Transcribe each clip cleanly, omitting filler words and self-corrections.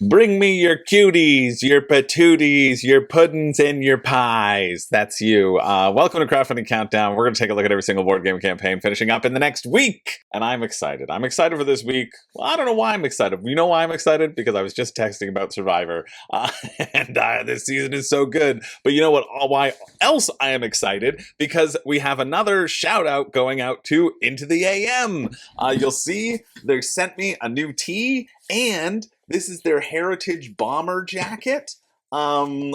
Bring me your cuties, your patooties, your puddings, and your pies. That's you. Welcome to Crowdfunding Countdown. We're going to take a look at every single board game campaign finishing up in the next week. And I'm excited. I'm excited for this week. Well, I don't know why I'm excited. You know why I'm excited? Because I was just texting about Survivor. And this season is so good. But you know what? Why else I am excited? Because we have another shout out going out to Into the AM. You'll see they sent me a new tee, and this is their Heritage Bomber jacket,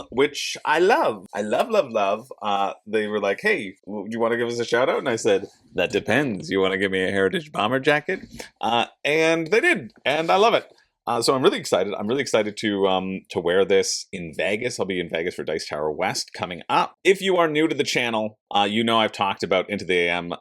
which I love. I love. They were like, hey, do you want to give us a shout out? And I said, that depends. You want to give me a Heritage Bomber jacket? And they did, and I love it. So I'm really excited. I'm really excited to wear this in Vegas. I'll be in Vegas for Dice Tower West coming up. If you are new to the channel, you know I've talked about Into the AM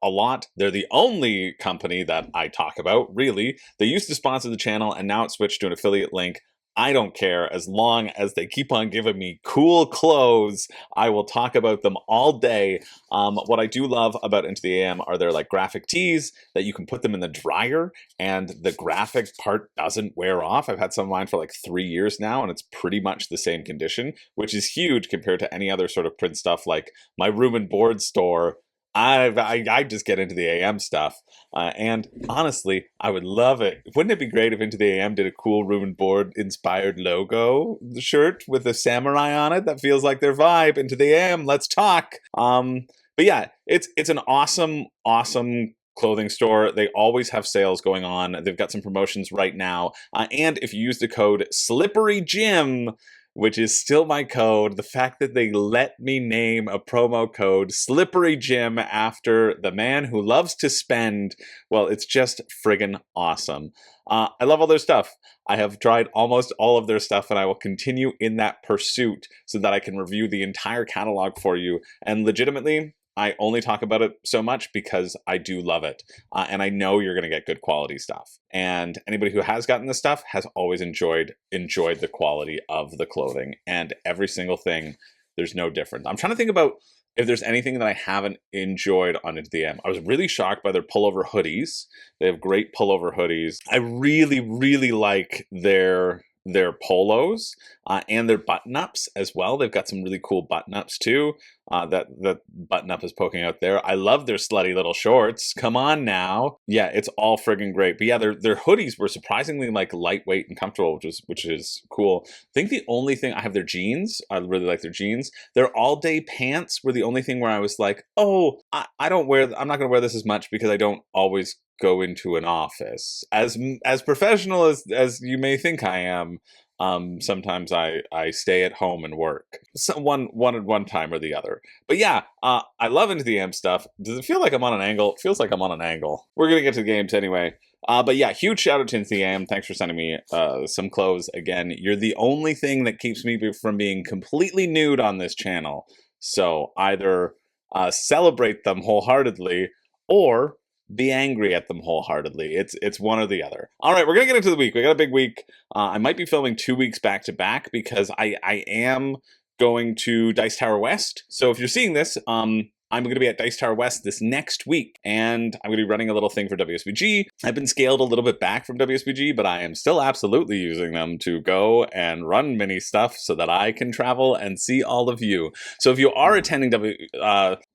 a lot. They're the only company that I talk about, really. They used to sponsor the channel, and now it's switched to an affiliate link. I don't care. As long as they keep on giving me cool clothes, I will talk about them all day. What I do love about Into the AM are their like graphic tees that you can put them in the dryer and the graphic part doesn't wear off. I've had some of mine for like 3 years now and it's pretty much the same condition, which is huge compared to any other sort of print stuff like my room and board store. I just get into the AM stuff, and honestly, I would love it. Wouldn't it be great if Into the AM did a cool room and board inspired logo shirt with a samurai on it? That feels like their vibe. Into the AM, let's talk. But yeah, it's an awesome clothing store. They always have sales going on. They've got some promotions right now, and if you use the code SlipperyJim, which is still my code. The fact that they let me name a promo code SlipperyJim after the man who loves to spend, well, it's just friggin' awesome. I love all their stuff. I have tried almost all of their stuff, and I will continue in that pursuit so that I can review the entire catalog for you. And legitimately, I only talk about it so much because I do love it. And I know you're going to get good quality stuff. And anybody who has gotten this stuff has always enjoyed the quality of the clothing. And every single thing, there's no difference. I'm trying to think about if there's anything that I haven't enjoyed on Into the AM. I was really shocked by their pullover hoodies. They have great pullover hoodies. I really like their polos and their button-ups as well. They've got some really cool button-ups too. That button-up is poking out there. I love their slutty little shorts. Come on now. Yeah, it's all friggin' great. But yeah, their hoodies were surprisingly like lightweight and comfortable, which is cool. I think the only thing, I have their jeans. I really like their jeans. Their all-day pants were the only thing where I was like, oh, I'm not gonna wear this as much because I don't always go into an office. As professional as you may think I am, sometimes I stay at home and work. So one time or the other. But yeah, I love Into the AM stuff. Does it feel like I'm on an angle? It feels like I'm on an angle. We're gonna get to the games anyway. But yeah, huge shout out to Into the AM. Thanks for sending me some clothes again. You're the only thing that keeps me from being completely nude on this channel. So either celebrate them wholeheartedly or be angry at them wholeheartedly. It's one or the other. All right, we're gonna get into the week. We got a big week. I might be filming 2 weeks back to back because I am going to Dice Tower West. So if you're seeing this, I'm going to be at Dice Tower West this next week, and I'm going to be running a little thing for WSBG. I've been scaled a little bit back from WSBG, but I am still absolutely using them to go and run mini stuff so that I can travel and see all of you. So if you are attending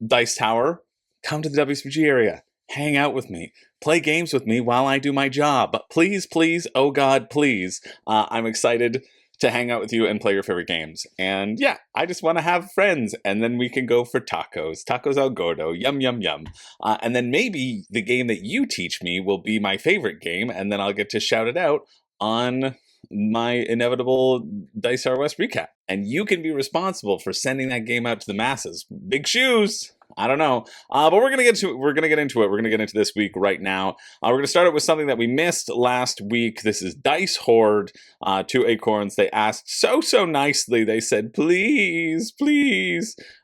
Dice Tower, come to the WSBG area. Hang out with me, play games with me while I do my job. Please, oh God, please. I'm excited to hang out with you and play your favorite games. And yeah, I just want to have friends, and then we can go for tacos al gordo, yum. And then maybe the game that you teach me will be my favorite game, and then I'll get to shout it out on my inevitable Dice Tower West recap. And you can be responsible for sending that game out to the masses. Big shoes. I don't know, but we're gonna get into it. We're gonna get into this week right now. We're gonna start it with something that we missed last week. This is Dice Horde. 2 Acorns. They asked so nicely. They said, please,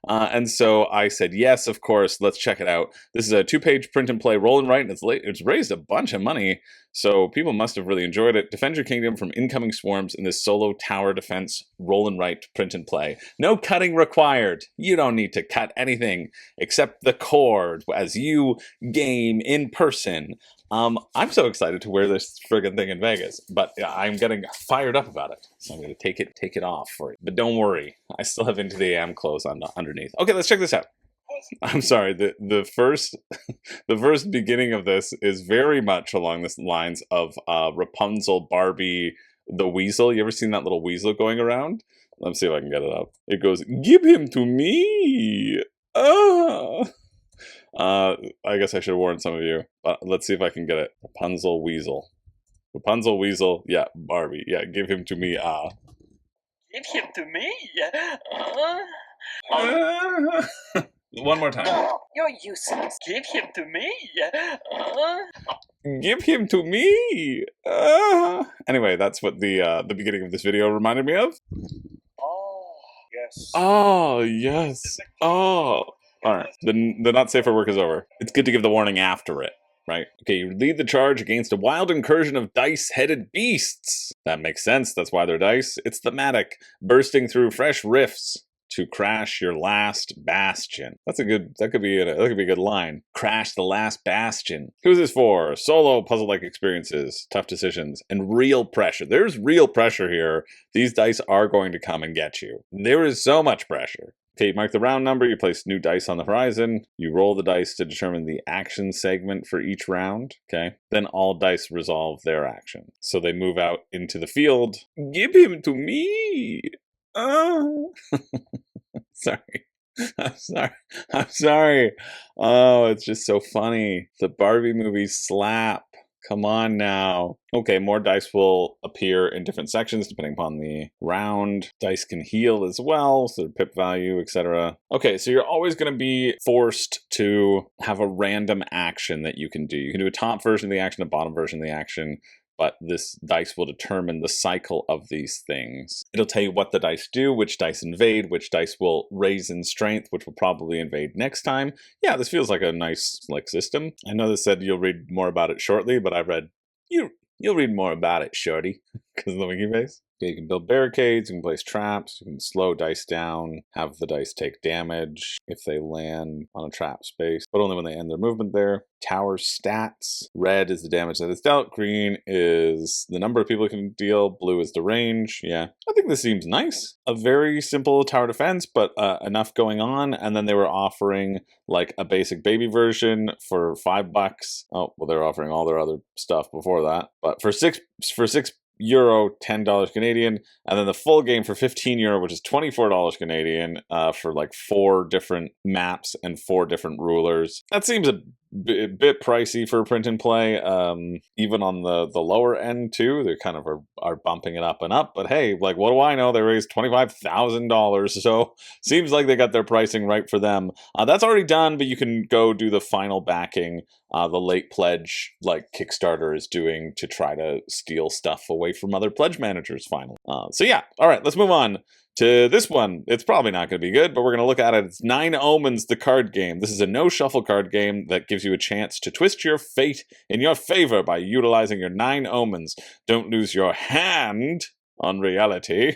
and so I said, yes, of course. Let's check it out. This is a 2-page print and play roll and write, and it's raised a bunch of money. So people must have really enjoyed it. Defend your kingdom from incoming swarms in this solo tower defense roll and write print and play. No cutting required. You don't need to cut anything except the cord as you game in person. I'm so excited to wear this friggin' thing in Vegas, but I'm getting fired up about it. So I'm going to take it off for you. But don't worry, I still have Into the AM clothes on underneath. Okay, let's check this out. I'm sorry. The first the first beginning of this is very much along the lines of Rapunzel, Barbie, the weasel. You ever seen that little weasel going around? Let's see if I can get it up. It goes, "Give him to me." Ah. I guess I should have warned some of you. Let's see if I can get it. Rapunzel Weasel. Rapunzel Weasel. Yeah, Barbie. Yeah, give him to me. Give him to me. One more time. No, you're useless. Give him to me. Give him to me. Anyway, that's what the beginning of this video reminded me of. Oh, yes. Oh, yes. Oh. All right. The not safe for work is over. It's good to give the warning after it, right? Okay, you lead the charge against a wild incursion of dice-headed beasts. That makes sense. That's why they're dice. It's thematic, bursting through fresh rifts to crash your last bastion. That could be a good line. Crash the last bastion. Who's this for? Solo puzzle-like experiences, tough decisions, and real pressure. There's real pressure here. These dice are going to come and get you. There is so much pressure. Okay, you mark the round number, you place new dice on the horizon, you roll the dice to determine the action segment for each round, okay? Then all dice resolve their action. So they move out into the field. Give him to me! Oh. Sorry. I'm sorry. Oh, it's just so funny. The Barbie movies slap. Come on now. Okay, more dice will appear in different sections depending upon the round. Dice can heal as well, so their pip value, etc. Okay, so you're always going to be forced to have a random action that you can do. You can do a top version of the action, a bottom version of the action, but this dice will determine the cycle of these things. It'll tell you what the dice do, which dice invade, which dice will raise in strength, which will probably invade next time. Yeah, this feels like a nice system. I know this said you'll read more about it shortly, but I read, you'll read more about it, shorty, because of the winky face. Okay, you can build barricades, you can place traps, you can slow dice down, have the dice take damage if they land on a trap space, but only when they end their movement there. Tower stats. Red is the damage that is dealt, green is the number of people it can deal, blue is the range. Yeah, I think this seems nice. A very simple tower defense, but enough going on, and then they were offering like a basic baby version for $5. Oh, well, they're offering all their other stuff before that, but for €6, $10 Canadian, and then the full game for €15, which is $24 Canadian, for like 4 different maps and 4 different rulers. That seems a bit pricey for print and play, even on the lower end too. They kind of are bumping it up and up, but hey, like, what do I know? They raised $25,000, so seems like they got their pricing right for them. That's already done, but you can go do the final backing. The late pledge, like Kickstarter is doing to try to steal stuff away from other pledge managers finally. So yeah, all right, let's move on to this one. It's probably not going to be good, but we're going to look at it. It's 9 Omens, the card game. This is a no-shuffle card game that gives you a chance to twist your fate in your favor by utilizing your 9 Omens. Don't lose your hand on reality.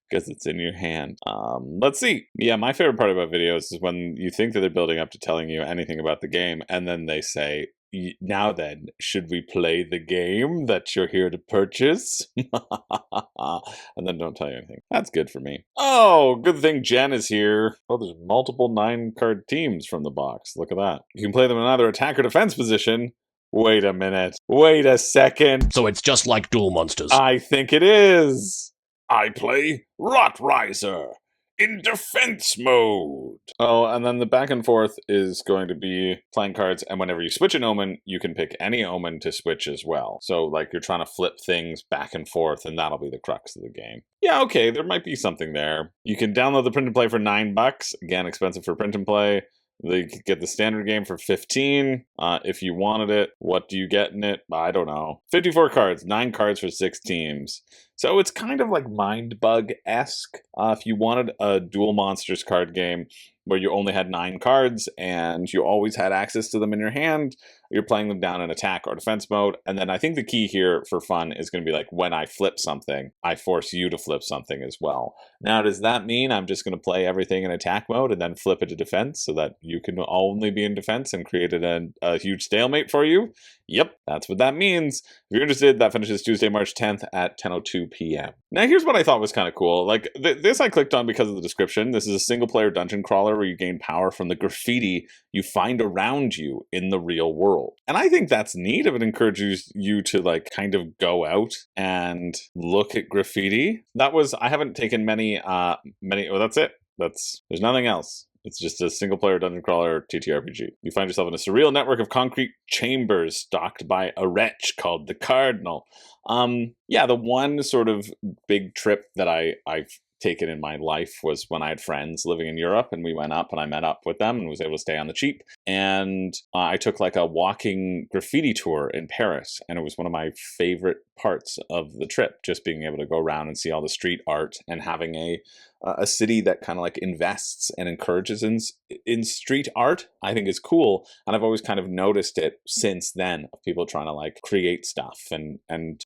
Because it's in your hand. Let's see. Yeah, my favorite part about videos is when you think that they're building up to telling you anything about the game, and then they say, now then, should we play the game that you're here to purchase? And then don't tell you anything. That's good for me. Oh, good thing Jen is here. Oh, there's multiple 9-card teams from the box. Look at that. You can play them in either attack or defense position. Wait a minute. Wait a second. So it's just like Duel Monsters. I think it is. I play Rotriser in defense mode. Oh, and then the back and forth is going to be playing cards, and whenever you switch an omen, you can pick any omen to switch as well. So, like, you're trying to flip things back and forth, and that'll be the crux of the game. Yeah, okay, there might be something there. You can download the print and play for $9. Again, expensive for print and play. They could get the standard game for $15 if you wanted it. What do you get in it? I don't know. 54 cards, 9 cards for 6 teams. So it's kind of like Mind Bug-esque. If you wanted a dual monsters card game where you only had 9 cards and you always had access to them in your hand, you're playing them down in attack or defense mode. And then I think the key here for fun is going to be like, when I flip something, I force you to flip something as well. Now, does that mean I'm just going to play everything in attack mode and then flip it to defense so that you can only be in defense and created a huge stalemate for you? Yep, that's what that means. If you're interested, that finishes Tuesday, March 10th at 10:02 p.m. Now, here's what I thought was kind of cool. Like, this I clicked on because of the description. This is a single-player dungeon crawler where you gain power from the graffiti you find around you in the real world. And I think that's neat if it encourages you to, like, kind of go out and look at graffiti. I haven't taken many, oh, that's it. There's nothing else. It's just a single-player dungeon crawler TTRPG. You find yourself in a surreal network of concrete chambers stocked by a wretch called the Cardinal. Yeah, the one sort of big trip that I've taken in my life was when I had friends living in Europe, and we went up and I met up with them and was able to stay on the cheap. And I took like a walking graffiti tour in Paris, and it was one of my favorite parts of the trip, just being able to go around and see all the street art and having a city that kind of like invests and encourages in street art, I think is cool. And I've always kind of noticed it since then, of people trying to like create stuff and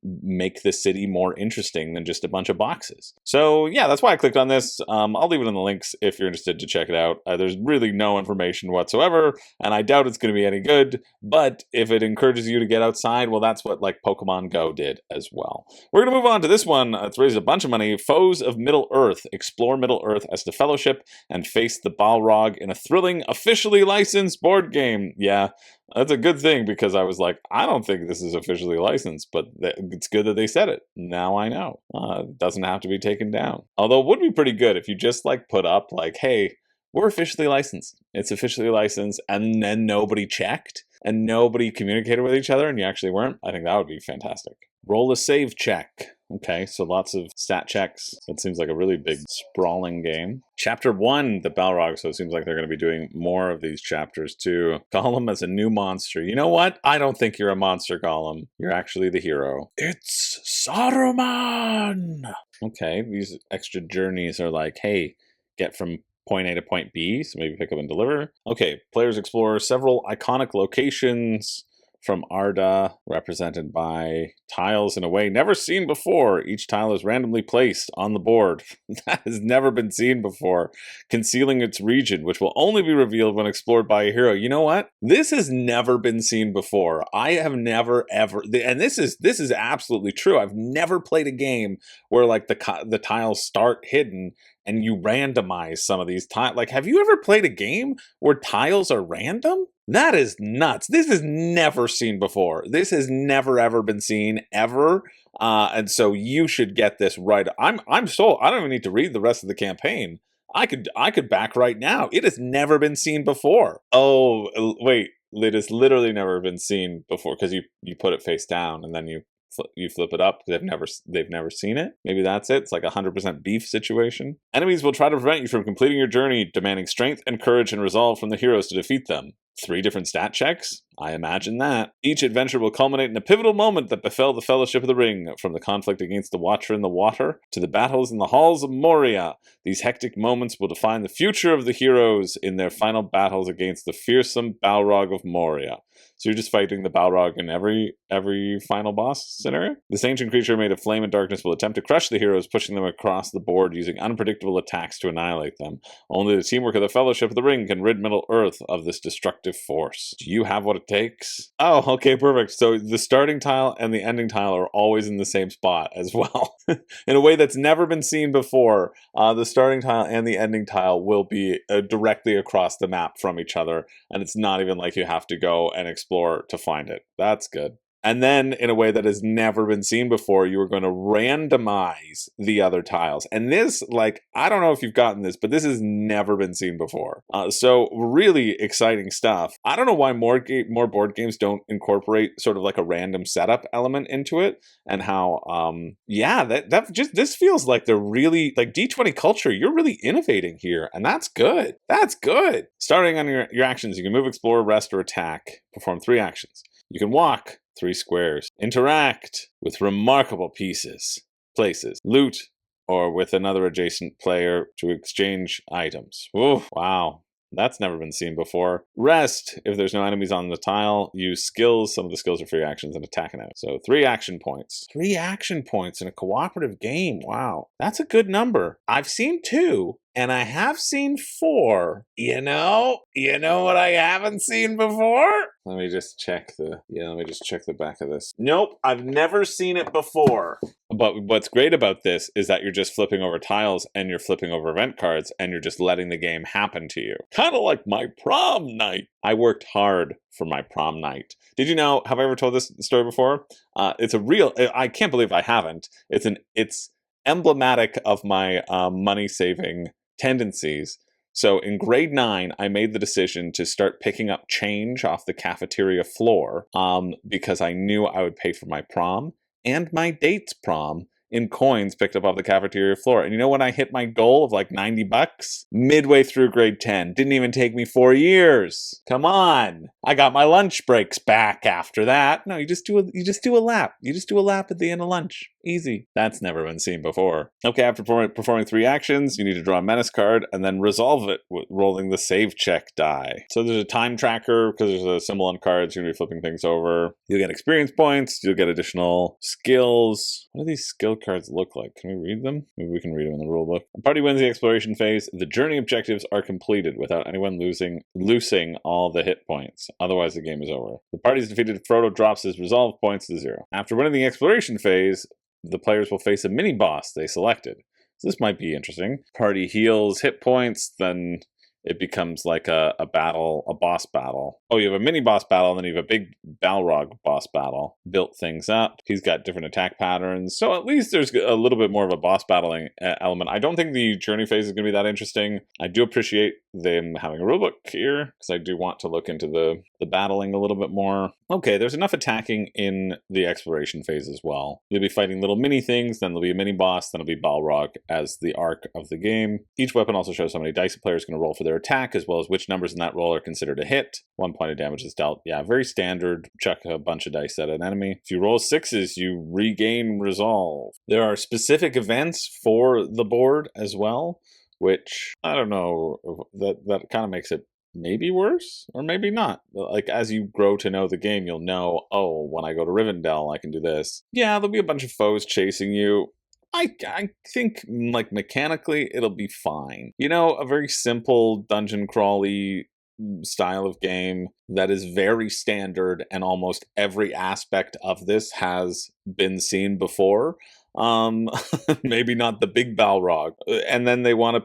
make the city more interesting than just a bunch of boxes. So yeah, that's why I clicked on this. I'll leave it in the links if you're interested to check it out. There's really no information whatsoever, and I doubt it's going to be any good, but if it encourages you to get outside, well, that's what like Pokemon Go did as well. We're going to move on to this one. It's raised a bunch of money. Foes of Middle-earth. Explore Middle-earth as the Fellowship and face the Balrog in a thrilling, officially licensed board game. Yeah, that's a good thing, because I was like, I don't think this is officially licensed, but it's good that they said it. Now I know. It doesn't have to be taken down. Although it would be pretty good if you just like put up like, hey, we're officially licensed. It's officially licensed, and then nobody checked and nobody communicated with each other and you actually weren't. I think that would be fantastic. Roll a save check. Okay, so lots of stat checks. It seems like a really big, sprawling game. Chapter 1, the Balrog, so it seems like they're going to be doing more of these chapters too. Gollum as a new monster. You know what? I don't think you're a monster, Gollum. You're actually the hero. It's Saruman! Okay, these extra journeys are like, hey, get from point A to point B, so maybe pick up and deliver. Okay, players explore several iconic locations from Arda, represented by tiles in a way never seen before. Each tile is randomly placed on the board. That has never been seen before, concealing its region, which will only be revealed when explored by a hero. You know what? This has never been seen before. I have never, ever, and this is absolutely true. I've never played a game where like the tiles start hidden and you randomize some of these tiles. Like, have you ever played a game where tiles are random? That is nuts. This is never seen before. This has never ever been seen ever. And so you should get this right. I'm sold. I don't even need to read the rest of the campaign. I could back right now. It has never been seen before. Oh, wait. It has literally never been seen before, because you put it face down and then you flip it up. They've never seen it. Maybe that's it. It's like a 100% beef situation. Enemies will try to prevent you from completing your journey, demanding strength and courage and resolve from the heroes to defeat them. 3 different stat checks? I imagine that. Each adventure will culminate in a pivotal moment that befell the Fellowship of the Ring, from the conflict against the Watcher in the Water to the battles in the halls of Moria. These hectic moments will define the future of the heroes in their final battles against the fearsome Balrog of Moria. So you're just fighting the Balrog in every final boss scenario? This ancient creature made of flame and darkness will attempt to crush the heroes, pushing them across the board using unpredictable attacks to annihilate them. Only the teamwork of the Fellowship of the Ring can rid Middle-earth of this destructive force. Do you have what it takes? Oh, okay, perfect. So the starting tile and the ending tile are always in the same spot as well. In a way that's never been seen before, the starting tile and the ending tile will be directly across the map from each other, and it's not even like you have to go and explore to find it. That's good. And then, in a way that has never been seen before, you are going to randomize the other tiles. And this, like, I don't know if you've gotten this, but this has never been seen before. So really exciting stuff. I don't know why more board games don't incorporate sort of like a random setup element into it, and how, yeah, this feels like they're really, like, D20 culture, you're really innovating here, and that's good. That's good. Starting on your actions, you can move, explore, rest, or attack. Perform 3 actions. You can walk 3 squares. Interact with remarkable pieces. places. Loot or with another adjacent player to exchange items. Ooh, wow. That's never been seen before. Rest. If there's no enemies on the tile, use skills. Some of the skills are free actions and attacking out. So 3 action points. 3 action points in a cooperative game. Wow. That's a good number. I've seen 2. And I have seen 4. You know what I haven't seen before? Let me just check the back of this. Nope, I've never seen it before. But what's great about this is that you're just flipping over tiles and you're flipping over event cards and you're just letting the game happen to you. Kind of like my prom night. I worked hard for my prom night. Did you know, have I ever told this story before? It's a real, I can't believe I haven't. It's emblematic of my money saving tendencies. So in grade 9, I made the decision to start picking up change off the cafeteria floor because I knew I would pay for my prom and my date's prom in coins picked up off the cafeteria floor. And you know when I hit my goal of like $90? Midway through grade 10. Didn't even take me 4 years. Come on. I got my lunch breaks back after that. No, you just do a lap. You just do a lap at the end of lunch. Easy. That's never been seen before. Okay, after performing 3 actions, you need to draw a menace card and then resolve it with rolling the save check die. So there's a time tracker because there's a symbol on cards. You're going to be flipping things over. You'll get experience points. You'll get additional skills. What do these skill cards look like? Can we read them? Maybe we can read them in the rulebook. The party wins the exploration phase. The journey objectives are completed without anyone losing all the hit points. Otherwise, the game is over. The party is defeated. Frodo drops his resolve points to 0. After winning the exploration phase, the players will face a mini-boss they selected. So this might be interesting. Party heals hit points, then it becomes like a boss battle. Oh, you have a mini-boss battle, and then you have a big Balrog boss battle. Built things up. He's got different attack patterns. So at least there's a little bit more of a boss battling element. I don't think the journey phase is going to be that interesting. I do appreciate them having a rulebook here, because I do want to look into the battling a little bit more. Okay, there's enough attacking in the exploration phase as well. You'll be fighting little mini things, then there'll be a mini boss, then it'll be Balrog as the arc of the game. Each weapon also shows how many dice a player is going to roll for their attack, as well as which numbers in that roll are considered a hit. 1 point of damage is dealt. Yeah, very standard. Chuck a bunch of dice at an enemy. If you roll 6s, you regain resolve. There are specific events for the board as well, which, I don't know, that kind of makes it maybe worse or maybe not. Like, as you grow to know the game, you'll know, oh, when I go to Rivendell, I can do this. Yeah, there'll be a bunch of foes chasing you. I think, like, mechanically, it'll be fine. You know, a very simple dungeon crawly style of game that is very standard, and almost every aspect of this has been seen before. Maybe not the big Balrog, and then they want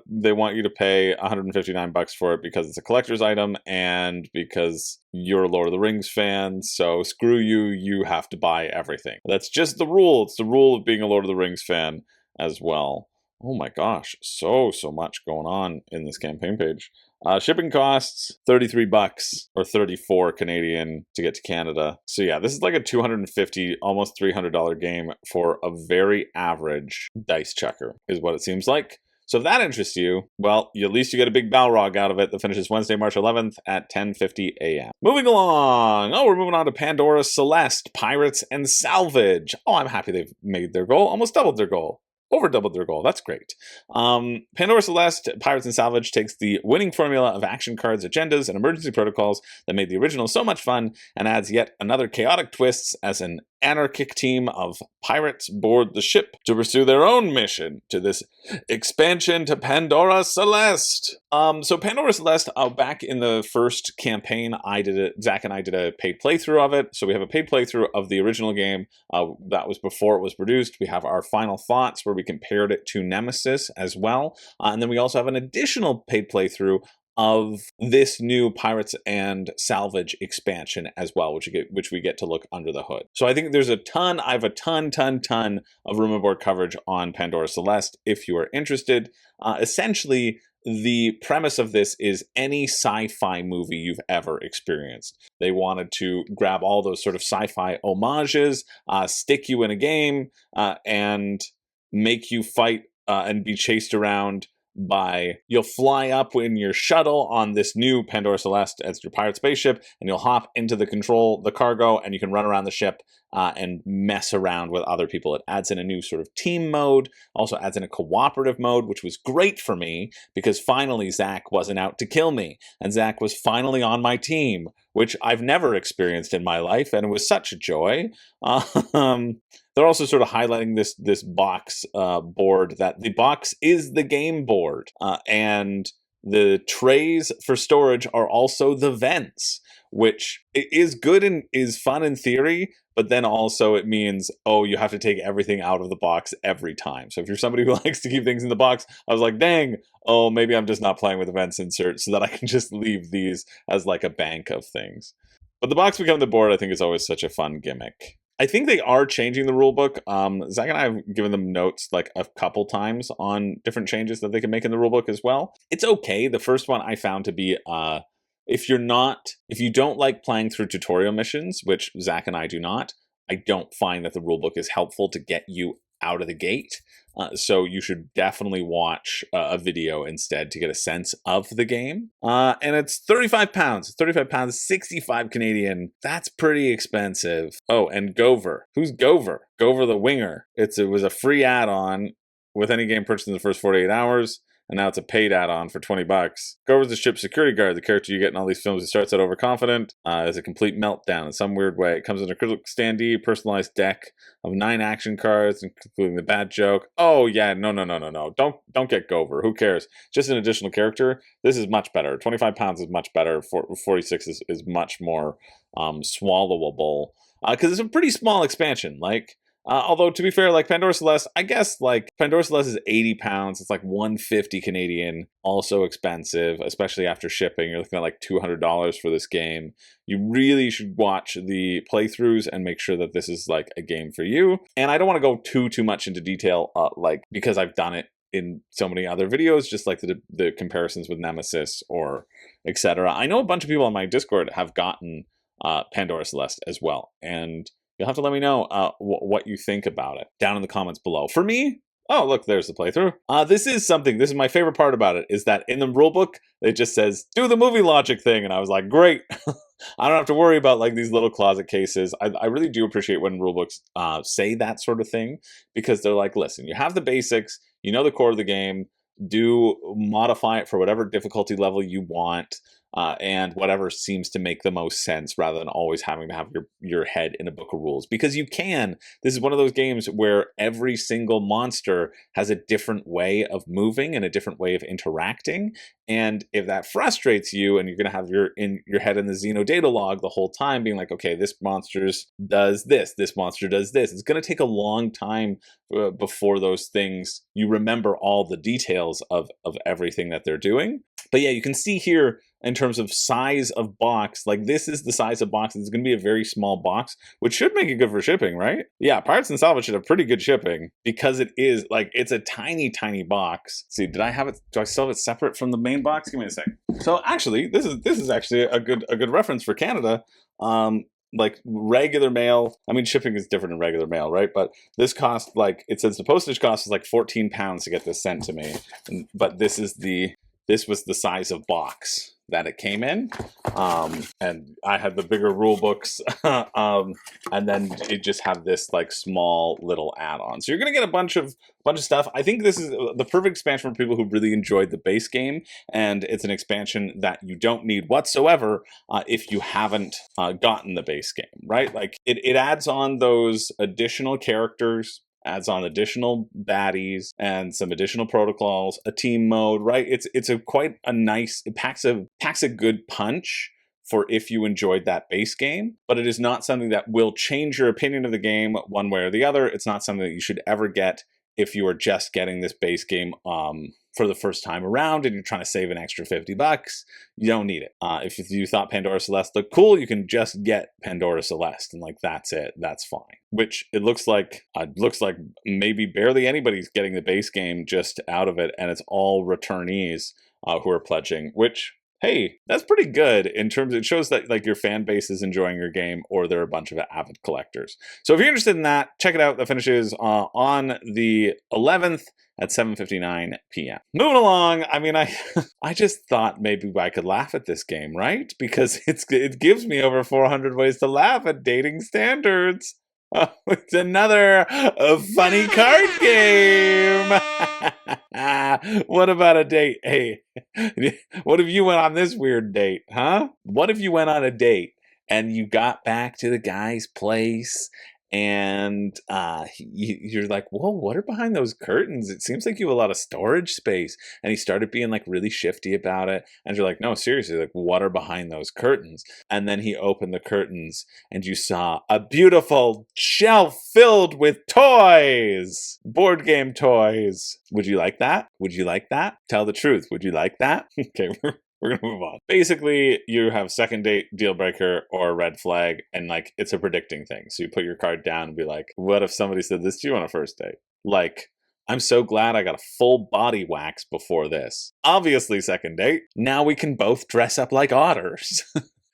you to pay $159 for it because it's a collector's item and because you're a Lord of the Rings fan. So screw you, you have to buy everything. That's just the rule. It's the rule of being a Lord of the Rings fan as well. Oh my gosh, so much going on in this campaign page. Shipping costs $33 or 34 Canadian to get to Canada. So yeah, this is like a $250, almost $300 game for a very average dice checker, is what it seems like. So if that interests you, well, at least you get a big Balrog out of it that finishes Wednesday, March 11th at 10:50 a.m. Moving along. Oh, we're moving on to Pandora, Celeste, Pirates, and Salvage. Oh, I'm happy they've made their goal, almost doubled their goal. Over doubled their goal. That's great. Pandora, Celeste, Pirates, and Salvage takes the winning formula of action cards, agendas, and emergency protocols that made the original so much fun and adds yet another chaotic twists as an anarchic team of pirates board the ship to pursue their own mission to this expansion to Pandora Celeste. So Pandora Celeste, back in the first campaign, Zach and I did a paid playthrough of it. So we have a paid playthrough of the original game. That was before it was produced. We have our final thoughts where we compared it to Nemesis as well. And then we also have an additional paid playthrough of this new Pirates and Salvage expansion as well, which we get to look under the hood. So I think there's I have a ton of room and board coverage on Pandora Celeste if you are interested. Essentially, the premise of this is any sci-fi movie you've ever experienced. They wanted to grab all those sort of sci-fi homages, stick you in a game, and make you fight and be chased around you'll fly up in your shuttle on this new Pandora Celeste as your pirate spaceship, and you'll hop into the cargo, and you can run around the ship and mess around with other people. It adds in a new sort of team mode, also adds in a cooperative mode, which was great for me because finally Zach wasn't out to kill me, and Zach was finally on my team, which I've never experienced in my life, and it was such a joy. They're also sort of highlighting this box board, that the box is the game board, and the trays for storage are also the vents, which is good and is fun in theory, but then also it means, oh, you have to take everything out of the box every time. So if you're somebody who likes to keep things in the box, I was like, dang, oh, maybe I'm just not playing with events insert so that I can just leave these as like a bank of things. But the box becoming the board, I think, is always such a fun gimmick. I think they are changing the rulebook. Zach and I have given them notes like a couple times on different changes that they can make in the rulebook as well. It's okay. The first one I found to be if you don't like playing through tutorial missions, which Zach and I do not, I don't find that the rulebook is helpful to get you out of the gate. So you should definitely watch a video instead to get a sense of the game. And it's £35. 35 pounds, 65 Canadian. That's pretty expensive. Oh, and Gover. Who's Gover? Gover the Winger. It was a free add-on with any game purchased in the first 48 hours. And now it's a paid add-on for $20. Gover's the ship's security guard, the character you get in all these films who starts out overconfident, has a complete meltdown in some weird way. It comes in a critical standee, personalized deck of 9 action cards, including the bad joke. Oh yeah, no. Don't get Gover. Who cares? Just an additional character. This is much better. 25 pounds is much better. 46 is much more swallowable. Because it's a pretty small expansion. Although, to be fair, like Pandora Celeste, I guess like Pandora Celeste is 80 pounds. It's like 150 Canadian, also expensive, especially after shipping. You're looking at like $200 for this game. You really should watch the playthroughs and make sure that this is like a game for you. And I don't want to go too much into detail, because I've done it in so many other videos, just like the comparisons with Nemesis or etc. I know a bunch of people on my Discord have gotten Pandora Celeste as well, and you'll have to let me know what you think about it down in the comments below. For me, oh, look, there's the playthrough. This is my favorite part about it, is that in the rulebook, it just says, do the movie logic thing. And I was like, great. I don't have to worry about like these little closet cases. I really do appreciate when rulebooks say that sort of thing, because they're like, listen, you have the basics, you know the core of the game, do modify it for whatever difficulty level you want. And whatever seems to make the most sense, rather than always having to have your head in a book of rules. Because you can. This is one of those games where every single monster has a different way of moving and a different way of interacting. And if that frustrates you, and you're going to have your head in the Xeno data log the whole time, being like, okay, this monster does this monster does this. It's going to take a long time before those things, you remember all the details of everything that they're doing. But yeah, you can see here in terms of size of box, like this is the size of box. It's going to be a very small box, which should make it good for shipping, right? Yeah, Pirates and Salvage should have pretty good shipping, because it is like, it's a tiny box. Let's see, do I still have it separate from the main box? Give me a second. So actually, this is actually a good reference for Canada. Like regular mail, I mean, shipping is different in regular mail, right? But this cost, like, it says the postage cost is like 14 pounds to get this sent to me. But this was the size of box that it came in, and I had the bigger rule books, and then it just have this like small little add-on. So you're gonna get a bunch of stuff. I think this is the perfect expansion for people who really enjoyed the base game, and it's an expansion that you don't need whatsoever if you haven't gotten the base game, right? Like it adds on those additional characters, adds on additional baddies and some additional protocols, a team mode, right? It's quite a nice, it packs a good punch for if you enjoyed that base game, but it is not something that will change your opinion of the game one way or the other. It's not something that you should ever get if you are just getting this base game for the first time around and you're trying to save an extra $50. You don't need it. If you thought Pandora Celeste looked cool, you can just get Pandora Celeste, and like that's it. That's fine. Which it looks like maybe barely anybody's getting the base game just out of it, and it's all returnees who are pledging. Which, hey, that's pretty good in terms of, it shows that like your fan base is enjoying your game, or they're a bunch of avid collectors. So if you're interested in that, check it out. That finishes on the 11th at 7:59 p.m. Moving along, I mean, I just thought maybe I could laugh at this game, right? Because it gives me over 400 ways to laugh at dating standards. Oh, it's another funny card game. What about a date? Hey, what if you went on this weird date, huh? What if you went on a date and you got back to the guy's place and you're like, whoa, what are behind those curtains? It seems like you have a lot of storage space. And he started being like really shifty about it. And you're like, no, seriously, like what are behind those curtains? And then he opened the curtains and you saw a beautiful shelf filled with toys, board game toys. Would you like that? Would you like that? Tell the truth. Would you like that? Okay, we're gonna move on. Basically, you have second date, deal breaker, or a red flag, and like it's a predicting thing. So you put your card down and be like, what if somebody said this to you on a first date? Like, I'm so glad I got a full body wax before this. Obviously, second date. Now we can both dress up like otters.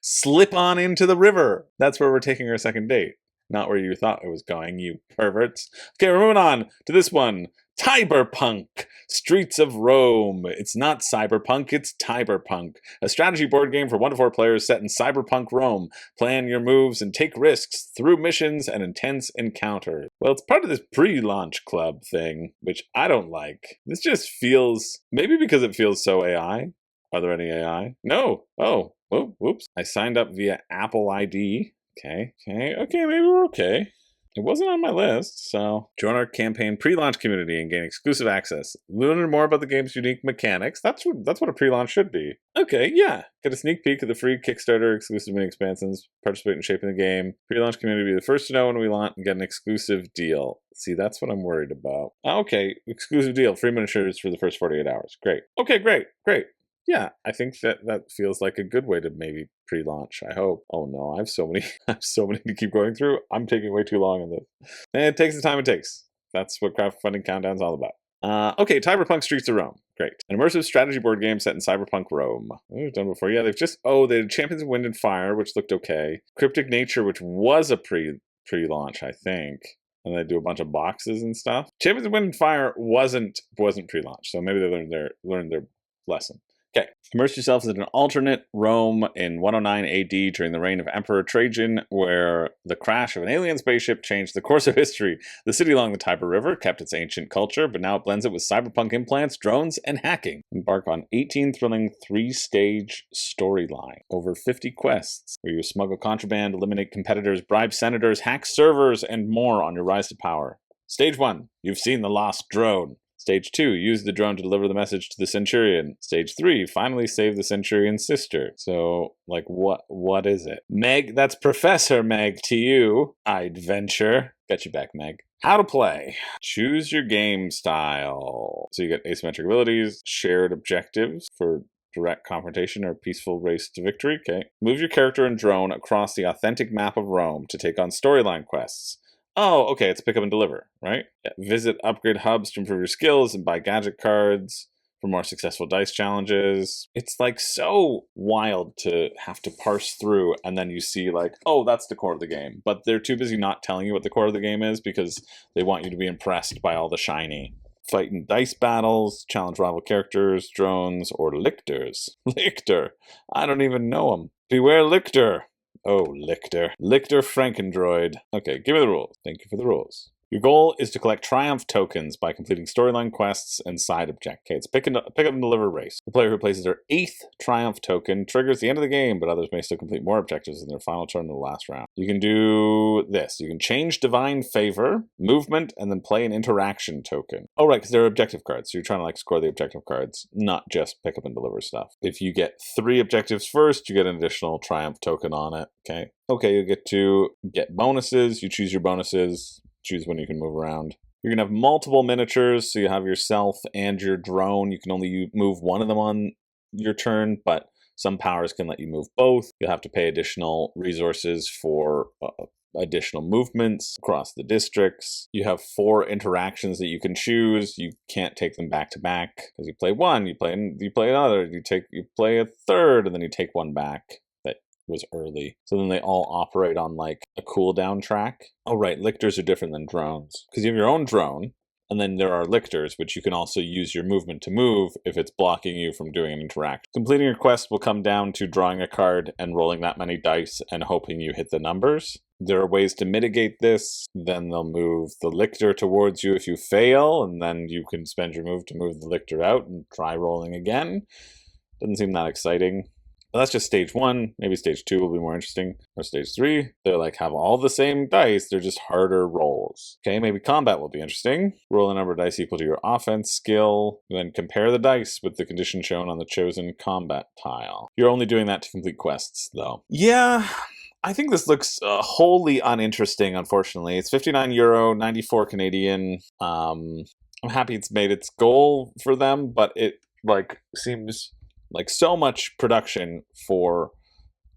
Slip on into the river. That's where we're taking our second date. Not where you thought it was going, you perverts. Okay, we're moving on to this one. Tiberpunk, Streets of Rome. It's not cyberpunk, it's Tiberpunk. A strategy board game for 1 to 4 players set in cyberpunk Rome. Plan your moves and take risks through missions and intense encounters. Well, it's part of this pre-launch club thing, which I don't like. This just feels, maybe because it feels so AI. Are there any AI? No. Oh, whoops. I signed up via Apple ID. Okay, maybe we're okay. It wasn't on my list, so join our campaign pre-launch community and gain exclusive access. Learn more about the game's unique mechanics. That's what a pre-launch should be. Okay, yeah. Get a sneak peek of the free Kickstarter exclusive mini expansions. Participate in shaping the game. Pre-launch community be the first to know when we launch and get an exclusive deal. See, that's what I'm worried about. Okay, exclusive deal. Free miniatures for the first 48 hours. Great. Okay, great. Yeah, I think that feels like a good way to maybe pre-launch. I hope. Oh no, I have so many to keep going through. I'm taking way too long on this. And it takes the time it takes. That's what Crowdfunding Countdown's all about. Okay, Tiberpunk Streets of Rome. Great. An immersive strategy board game set in cyberpunk Rome. We've done before. Yeah, they did Champions of Wind and Fire, which looked okay. Cryptic Nature, which was a pre-launch, I think. And they do a bunch of boxes and stuff. Champions of Wind and Fire wasn't pre-launch, so maybe they learned their lesson. Okay, immerse yourself in an alternate Rome in 109 AD during the reign of Emperor Trajan, where the crash of an alien spaceship changed the course of history. The city along the Tiber River kept its ancient culture, but now it blends it with cyberpunk implants, drones, and hacking. Embark on 18 thrilling 3-stage storyline. Over 50 quests, where you smuggle contraband, eliminate competitors, bribe senators, hack servers, and more on your rise to power. Stage 1, you've seen the lost drone. Stage 2, use the drone to deliver the message to the Centurion. Stage 3, finally save the Centurion's sister. So, like, what is it? Meg, that's Professor Meg to you, I'd venture. Got you back, Meg. How to play. Choose your game style. So you get asymmetric abilities, shared objectives for direct confrontation or peaceful race to victory. Okay. Move your character and drone across the authentic map of Rome to take on storyline quests. Oh, okay, it's pick up and deliver, right? Yeah. Visit upgrade hubs to improve your skills and buy gadget cards for more successful dice challenges. It's like so wild to have to parse through and then you see like, oh, that's the core of the game. But they're too busy not telling you what the core of the game is because they want you to be impressed by all the shiny. Fight in dice battles, challenge rival characters, drones, or lictors. Lictor. I don't even know him. Beware Lictor. Oh, Lictor. Lictor Frankendroid. Okay, give me the rules. Thank you for the rules. Your goal is to collect Triumph tokens by completing storyline quests and side objectives. Okay, it's pick up and deliver race. The player who places their 8th Triumph token triggers the end of the game, but others may still complete more objectives in their final turn in the last round. You can do this. You can change Divine Favor, Movement, and then play an interaction token. Oh, right, because they're objective cards, so you're trying to like score the objective cards, not just pick up and deliver stuff. If you get 3 objectives first, you get an additional Triumph token on it, okay? Okay, you get to get bonuses. You choose your bonuses. Choose when you can move around. You're going to have multiple miniatures, so you have yourself and your drone. You can only move one of them on your turn, but some powers can let you move both. You'll have to pay additional resources for additional movements across the districts. You have 4 interactions that you can choose. You can't take them back to back because you play one, you play another, you play a third, and then you take one back. Was early. So then they all operate on like a cooldown track. Oh right, lictors are different than drones. Because you have your own drone, and then there are lictors, which you can also use your movement to move if it's blocking you from doing an interaction. Completing your quest will come down to drawing a card and rolling that many dice and hoping you hit the numbers. there are ways to mitigate this. Then they'll move the lictor towards you if you fail, and then you can spend your move to move the lictor out and try rolling again. Doesn't seem that exciting. But that's just stage 1. Maybe stage 2 will be more interesting. Or stage 3, they're like have all the same dice, they're just harder rolls. Okay, maybe combat will be interesting. Roll a number of dice equal to your offense skill, then compare the dice with the condition shown on the chosen combat tile. You're only doing that to complete quests, though. Yeah, I think this looks wholly uninteresting, unfortunately. It's €59, 94 Canadian. I'm happy it's made its goal for them, but it seems like so much production for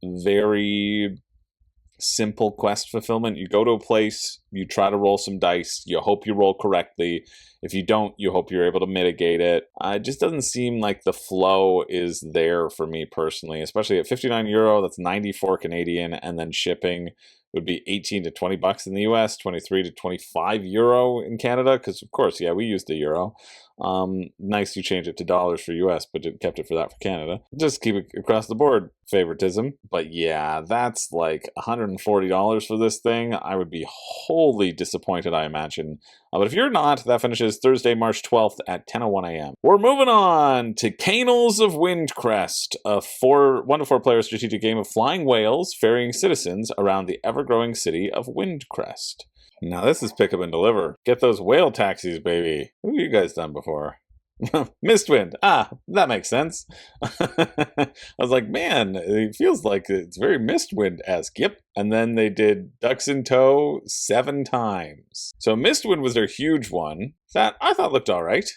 very simple quest fulfillment. You go to a place, you try to roll some dice, you hope you roll correctly. If you don't, you hope you're able to mitigate it. It just doesn't seem like the flow is there for me personally, especially at €59, that's 94 Canadian, and then shipping would be 18 to 20 bucks in the US, 23 to 25 euro in Canada, because of course, yeah, we use the euro. Nice you change it to dollars for US, but it kept it for that for Canada. Just keep it across the board favoritism. But yeah, that's like $140 for this thing. I would be wholly disappointed, I imagine. But if you're not, that finishes Thursday, March 12th at 10:01 a.m. We're moving on to Canals of Windcrest, a 1 to 4 player strategic game of flying whales ferrying citizens around the ever-growing city of Windcrest. Now this is pick up and deliver. Get those whale taxis, baby. What have you guys done before? Mistwind. Ah, that makes sense. I was like, man, it feels like it's very Mistwind-esque. Yep. And then they did Ducks in Tow 7 times. So Mistwind was their huge one. That I thought looked all right.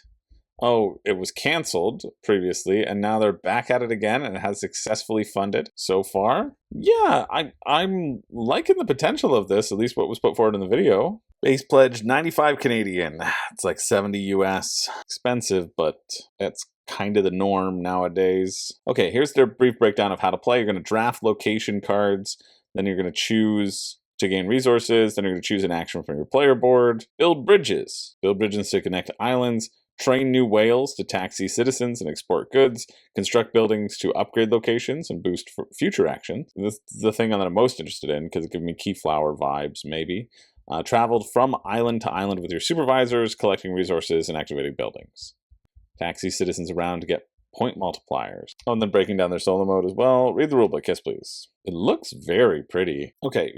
Oh, it was canceled previously, and now they're back at it again, and it has successfully funded so far. Yeah, I'm liking the potential of this, at least what was put forward in the video. Base pledge, 95 Canadian. It's like 70 US. Expensive, but it's kind of the norm nowadays. Okay, here's their brief breakdown of how to play. You're going to draft location cards, then you're going to choose to gain resources, then you're going to choose an action from your player board. Build bridges. Build bridges to connect islands. Train new whales to taxi citizens and export goods, construct buildings to upgrade locations and boost future action. This is the thing that I'm most interested in because it gives me Keyflower vibes, maybe. Traveled from island to island with your supervisors, collecting resources and activating buildings. Taxi citizens around to get point multipliers. Oh, and then breaking down their solo mode as well. Read the rulebook, yes please. It looks very pretty. Okay,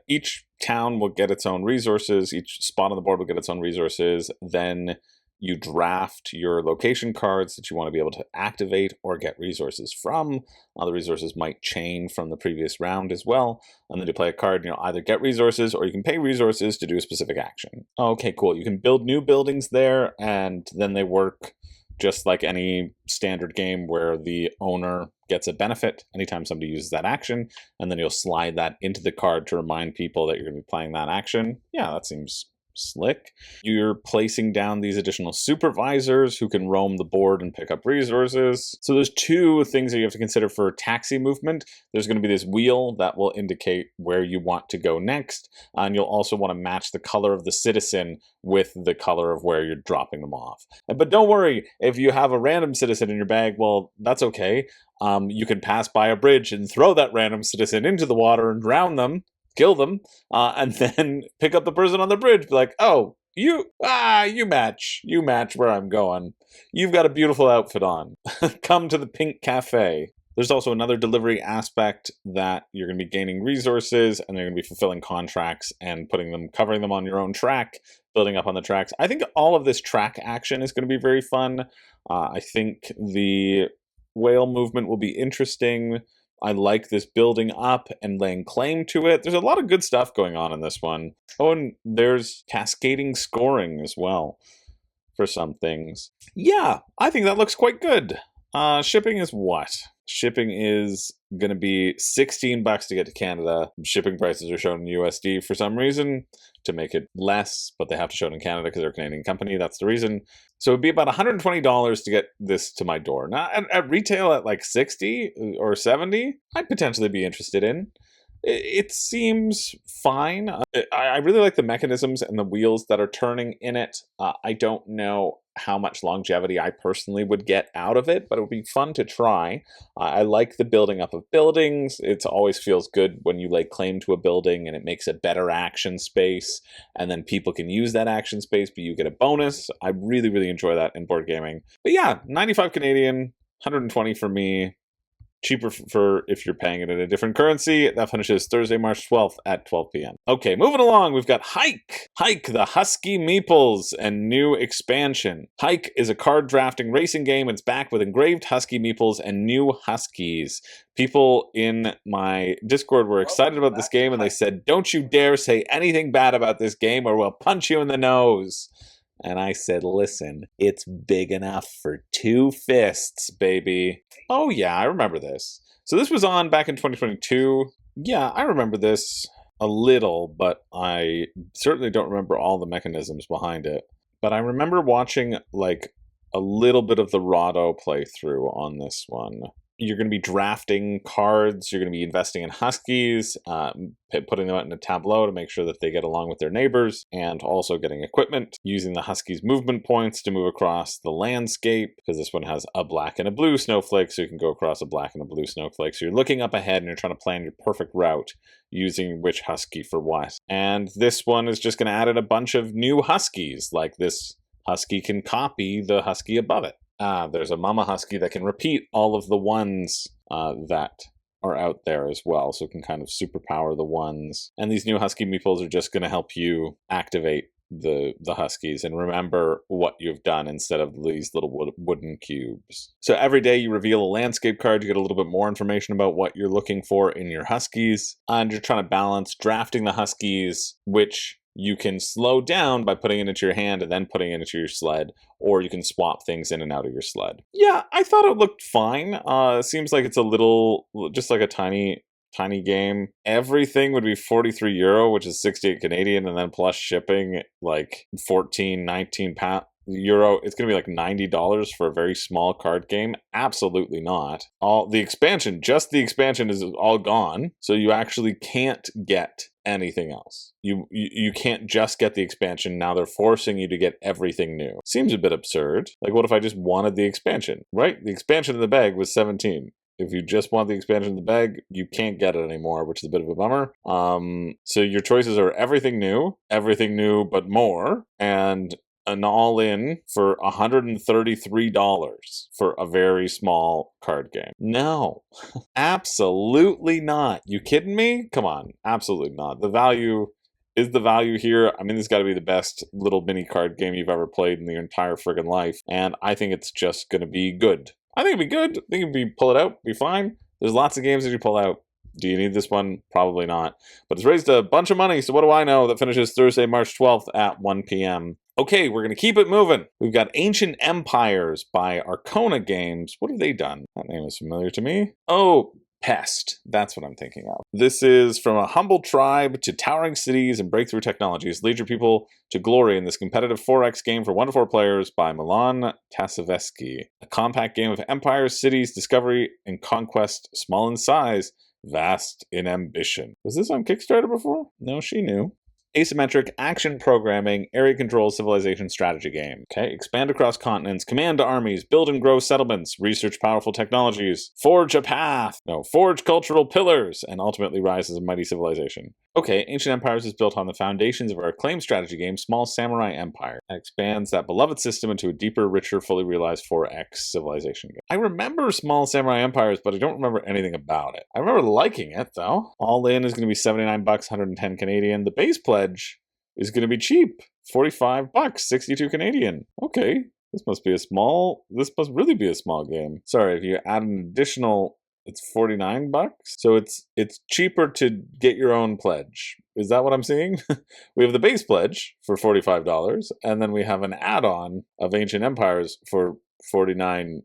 each town will get its own resources, each spot on the board will get its own resources, then you draft your location cards that you want to be able to activate or get resources from. The resources might chain from the previous round as well. And then you play a card, either get resources or you can pay resources to do a specific action. Okay, cool. You can build new buildings there, and then they work just like any standard game where the owner gets a benefit anytime somebody uses that action, and then you'll slide that into the card to remind people that you're going to be playing that action. Yeah, that seems slick. You're placing down these additional supervisors who can roam the board and pick up resources. So there's 2 things that you have to consider for taxi movement. There's going to be this wheel that will indicate where you want to go next, and you'll also want to match the color of the citizen with the color of where you're dropping them off. But don't worry, if you have a random citizen in your bag, well, that's okay. You can pass by a bridge and throw that random citizen into the water and drown them, kill them, and then pick up the person on the bridge. Be like, oh, you match where I'm going. You've got a beautiful outfit on. Come to the Pink Cafe. There's also another delivery aspect that you're going to be gaining resources, and they're going to be fulfilling contracts and covering them on your own track, building up on the tracks. I think all of this track action is going to be very fun. I think the whale movement will be interesting. I like this building up and laying claim to it. There's a lot of good stuff going on in this one. Oh, and there's cascading scoring as well for some things. Yeah, I think that looks quite good. Shipping is what? Shipping is going to be $16 to get to Canada. Shipping prices are shown in USD for some reason to make it less, but they have to show it in Canada because they're a Canadian company. That's the reason. So it'd be about $120 to get this to my door. Now, at retail at like 60 or 70, I'd potentially be interested in. It seems fine. I really like the mechanisms and the wheels that are turning in it. I don't know how much longevity I personally would get out of it, but it would be fun to try. I like the building up of buildings. It always feels good when you lay claim to a building and it makes a better action space, and then people can use that action space, but you get a bonus. I really, really enjoy that in board gaming. But yeah, 95 Canadian, 120 for me. Cheaper for if you're paying it in a different currency. That finishes Thursday, March 12th at 12 p.m. Okay, moving along, we've got Hike. Hike, the Husky Meeples and new expansion. Hike is a card drafting racing game. It's back with engraved Husky Meeples and new Huskies. People in my Discord were excited about this game, and they said, don't you dare say anything bad about this game or we'll punch you in the nose. And I said, listen, it's big enough for 2 fists, baby. Oh yeah, I remember this. So this was on back in 2022. Yeah, I remember this a little, but I certainly don't remember all the mechanisms behind it. But I remember watching like a little bit of the Rado playthrough on this one. You're going to be drafting cards, you're going to be investing in Huskies, putting them out in a tableau to make sure that they get along with their neighbors, and also getting equipment, using the Huskies' movement points to move across the landscape, because this one has a black and a blue snowflake, so you can go across a black and a blue snowflake. So you're looking up ahead and you're trying to plan your perfect route, using which Husky for what. And this one is just going to add in a bunch of new Huskies, like this Husky can copy the Husky above it. There's a Mama Husky that can repeat all of the ones that are out there as well, so it can kind of superpower the ones. And these new Husky Meeples are just going to help you activate the Huskies and remember what you've done instead of these little wooden cubes. So every day you reveal a landscape card, you get a little bit more information about what you're looking for in your Huskies, and you're trying to balance drafting the Huskies, which you can slow down by putting it into your hand and then putting it into your sled, or you can swap things in and out of your sled. Yeah, I thought it looked fine. Seems like it's a little, just like a tiny game. Everything would be €43, which is 68 Canadian, and then plus shipping, like 14, 19 euro. It's going to be like $90 for a very small card game. Absolutely not. Just the expansion is all gone, so you actually can't get anything else. You can't just get the expansion. Now they're forcing you to get everything new. Seems a bit absurd. Like, what if I just wanted the expansion, right? The expansion in the bag was 17. If you just want the expansion in the bag, you can't get it anymore, which is a bit of a bummer. So your choices are everything new but more, and an all-in for $133 for a very small card game. No, absolutely not. You kidding me? Come on, absolutely not. The value is the value here. I mean, this has got to be the best little mini card game you've ever played in your entire friggin' life, and I think it's just going to be good. I think it'd be good. I think it'd be pull it out, be fine. There's lots of games that you pull out. Do you need this one? Probably not. But it's raised a bunch of money, so what do I know? That finishes Thursday, March 12th at 1 p.m. Okay, we're going to keep it moving. We've got Ancient Empires by Arcona Games. What have they done? That name is familiar to me. Oh, Pest. That's what I'm thinking of. This is from a humble tribe to towering cities and breakthrough technologies. Lead your people to glory in this competitive 4X game for 1 to 4 players by Milan Tasevsky. A compact game of empires, cities, discovery, and conquest, small in size, vast in ambition. Was this on Kickstarter before? No, she knew. Asymmetric action programming, area control, civilization strategy game. Okay, expand across continents, command armies, build and grow settlements, research powerful technologies, forge a path, forge cultural pillars, and ultimately rise as a mighty civilization. Okay, Ancient Empires is built on the foundations of our acclaimed strategy game, Small Samurai Empire, and expands that beloved system into a deeper, richer, fully realized 4X civilization game. I remember Small Samurai Empires, but I don't remember anything about it. I remember liking it, though. All in is going to be $79, 110 Canadian. The base pledge is going to be cheap, $45, 62 Canadian. Okay, this must really be a small game. Sorry, if you add an additional, it's $49. So it's cheaper to get your own pledge. Is that what I'm seeing? We have the base pledge for $45, and then we have an add-on of Ancient Empires for $49.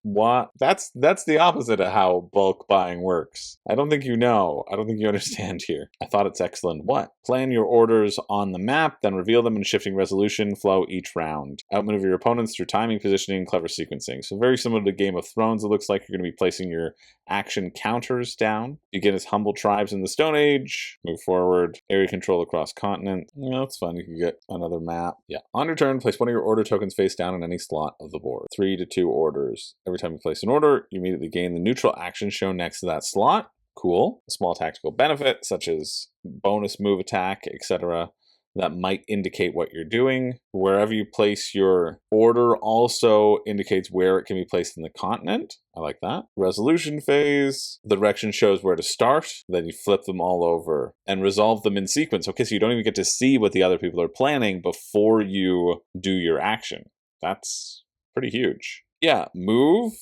What? That's the opposite of how bulk buying works. I don't think you know. I don't think you understand here. I thought it's excellent. What? Plan your orders on the map, then reveal them in shifting resolution flow each round. Outmaneuver your opponents through timing, positioning, clever sequencing. So very similar to Game of Thrones, it looks like you're going to be placing your action counters down. Begin as humble tribes in the Stone Age. Move forward. Area control across continent. That's fun. You can get another map. Yeah. On your turn, place one of your order tokens face down in any slot of the board. 3 to 2 orders. Every time you place an order, you immediately gain the neutral action shown next to that slot. Cool. A small tactical benefit, such as bonus move attack, etc., that might indicate what you're doing. Wherever you place your order also indicates where it can be placed in the continent. I like that. Resolution phase. The direction shows where to start. Then you flip them all over and resolve them in sequence. Okay, so you don't even get to see what the other people are planning before you do your action. That's pretty huge. Yeah, move,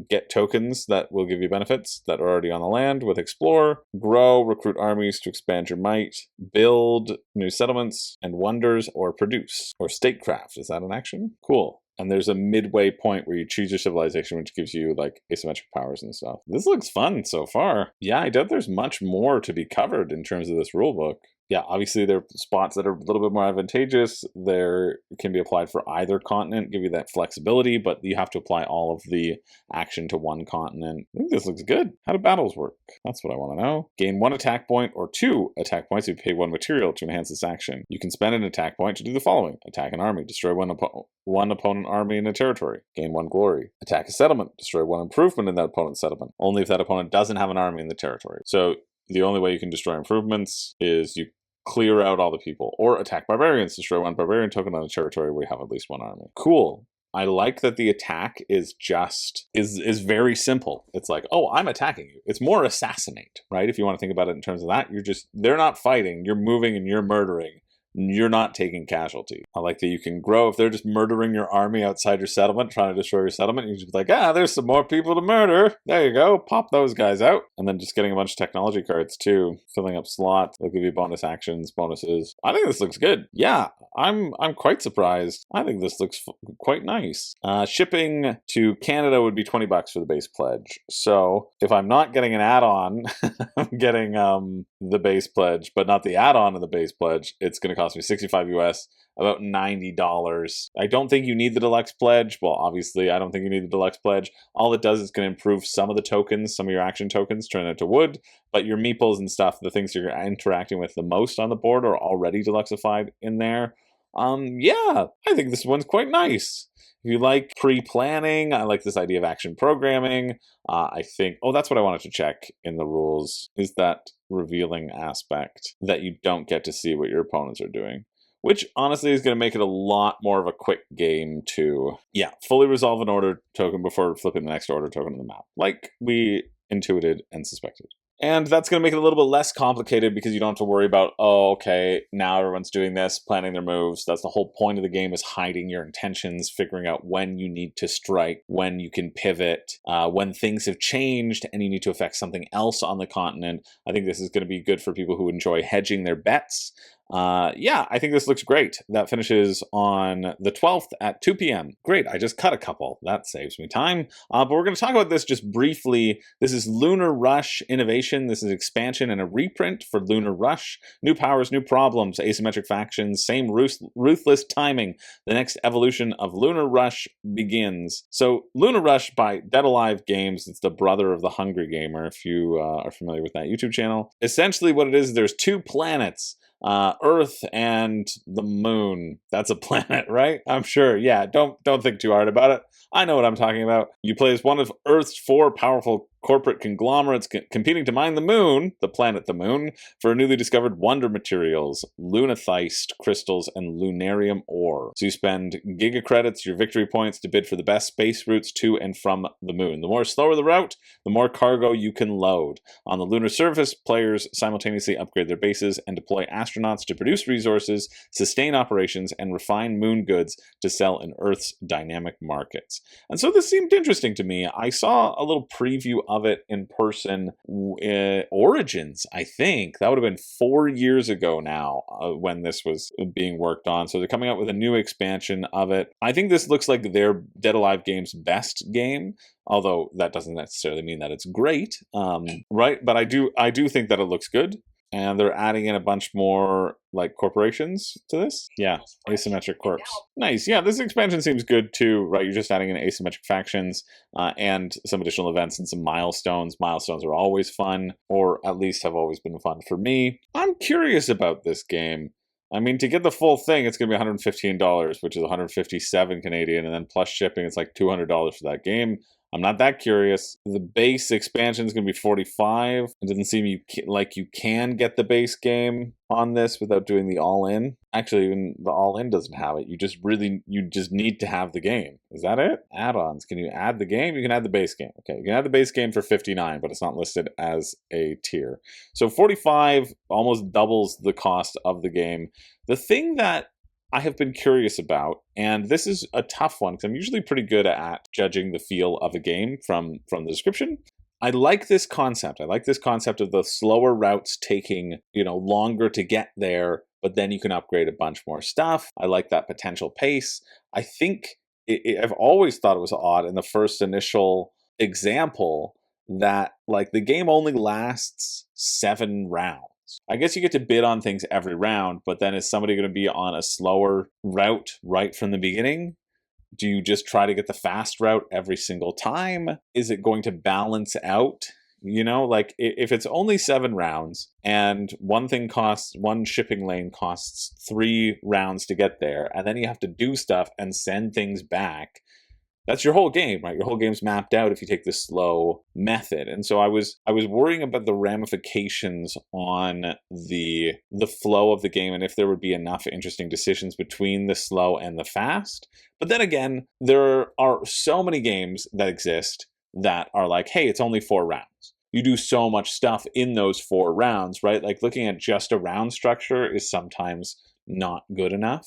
get tokens that will give you benefits that are already on the land with Explore, grow, recruit armies to expand your might, build new settlements and wonders, or produce, or statecraft. Is that an action? Cool. And there's a midway point where you choose your civilization, which gives you like asymmetric powers and stuff. This looks fun so far. Yeah, I doubt there's much more to be covered in terms of this rulebook. Yeah, obviously there are spots that are a little bit more advantageous. There can be applied for either continent, give you that flexibility, but you have to apply all of the action to one continent. I think this looks good. How do battles work? That's what I want to know. Gain 1 attack point or 2 attack points if you pay 1 material to enhance this action. You can spend an attack point to do the following. Attack an army, destroy one opponent army in a territory. Gain 1 glory. Attack a settlement, destroy 1 improvement in that opponent's settlement. Only if that opponent doesn't have an army in the territory. So the only way you can destroy improvements is you clear out all the people, or attack barbarians, destroy 1 barbarian token on a territory where you have at least 1 army. Cool. I like that the attack is very simple. It's like, oh, I'm attacking you. It's more assassinate, right? If you want to think about it in terms of that, they're not fighting, you're moving and you're murdering. You're not taking casualty. I like that you can grow. If they're just murdering your army outside your settlement, trying to destroy your settlement, you can just be like, there's some more people to murder. There you go. Pop those guys out. And then just getting a bunch of technology cards too, filling up slots. They'll give you bonus actions, bonuses. I think this looks good. Yeah, I'm quite surprised. I think this looks quite nice. Shipping to Canada would be $20 for the base pledge. So if I'm not getting an add-on, I'm getting the base pledge, but not the add-on of the base pledge, it's going to cost me $65 US, about $90. I don't think you need the deluxe pledge. Well, obviously, I don't think you need the deluxe pledge. All it does is going to improve some of the tokens, some of your action tokens, turn it to wood, but your meeples and stuff, the things you're interacting with the most on the board are already deluxified in there. Yeah, I think this one's quite nice. If you like pre-planning, I like this idea of action programming. I think, that's what I wanted to check in the rules, is that revealing aspect that you don't get to see what your opponents are doing, which honestly is going to make it a lot more of a quick game to, fully resolve an order token before flipping the next order token on the map, like we intuited and suspected. And that's going to make it a little bit less complicated because you don't have to worry about, okay, now everyone's doing this, planning their moves. That's the whole point of the game, is hiding your intentions, figuring out when you need to strike, when you can pivot, when things have changed and you need to affect something else on the continent. I think this is going to be good for people who enjoy hedging their bets. I think this looks great. That finishes on the 12th at 2 p.m. Great, I just cut a couple. That saves me time. But we're going to talk about this just briefly. This is Lunar Rush Innovation. This is expansion and a reprint for Lunar Rush. New powers, new problems, asymmetric factions, same ruthless timing. The next evolution of Lunar Rush begins. So Lunar Rush by Dead Alive Games. It's the brother of the Hungry Gamer, if you are familiar with that YouTube channel. Essentially what it is, there's 2 planets. Earth and the moon. That's a planet, right? I'm sure. Yeah, don't think too hard about it. I know what I'm talking about. You play as one of Earth's 4 powerful corporate conglomerates competing to mine the moon, the planet the moon, for newly discovered wonder materials, lunathist crystals, and lunarium ore. So you spend gigacredits, your victory points, to bid for the best space routes to and from the moon. The more slower the route, the more cargo you can load. On the lunar surface, players simultaneously upgrade their bases and deploy astronauts to produce resources, sustain operations, and refine moon goods to sell in Earth's dynamic markets. And so this seemed interesting to me. I saw a little preview of it in person. Origins, I think. That would have been 4 years ago now when this was being worked on. So they're coming out with a new expansion of it. I think this looks like their Dead Alive game's best game, although that doesn't necessarily mean that it's great, right? But I do think that it looks good. And they're adding in a bunch more, like, corporations to this. Yeah, asymmetric corps. Nice. Yeah, this expansion seems good too, right? You're just adding in asymmetric factions and some additional events and some milestones. Milestones are always fun, or at least have always been fun for me. I'm curious about this game. I mean, to get the full thing, it's going to be $115, which is $157 Canadian, and then plus shipping, it's like $200 for that game. I'm not that curious. The base expansion is going to be $45. It doesn't seem like you can get the base game on this without doing the all-in. Actually, even the all-in doesn't have it. You just need to have the game. Is that it? Add-ons. Can you add the game? You can add the base game. Okay, you can add the base game for $59, but it's not listed as a tier. So $45 almost doubles the cost of the game. The thing that I have been curious about, and this is a tough one because I'm usually pretty good at judging the feel of a game from the description. I like this concept. I like this concept of the slower routes taking, longer to get there, but then you can upgrade a bunch more stuff. I like that potential pace. I think I've always thought it was odd in the first initial example that, like, the game only lasts 7 rounds. I guess you get to bid on things every round, but then is somebody going to be on a slower route right from the beginning? Do you just try to get the fast route every single time? Is it going to balance out? Like, if it's only 7 rounds and one shipping lane costs 3 rounds to get there, and then you have to do stuff and send things back, that's your whole game, right? Your whole game's mapped out if you take the slow method. And so I was worrying about the ramifications on the flow of the game and if there would be enough interesting decisions between the slow and the fast. But then again, there are so many games that exist that are like, hey, it's only 4 rounds. You do so much stuff in those 4 rounds, right? Like, looking at just a round structure is sometimes not good enough.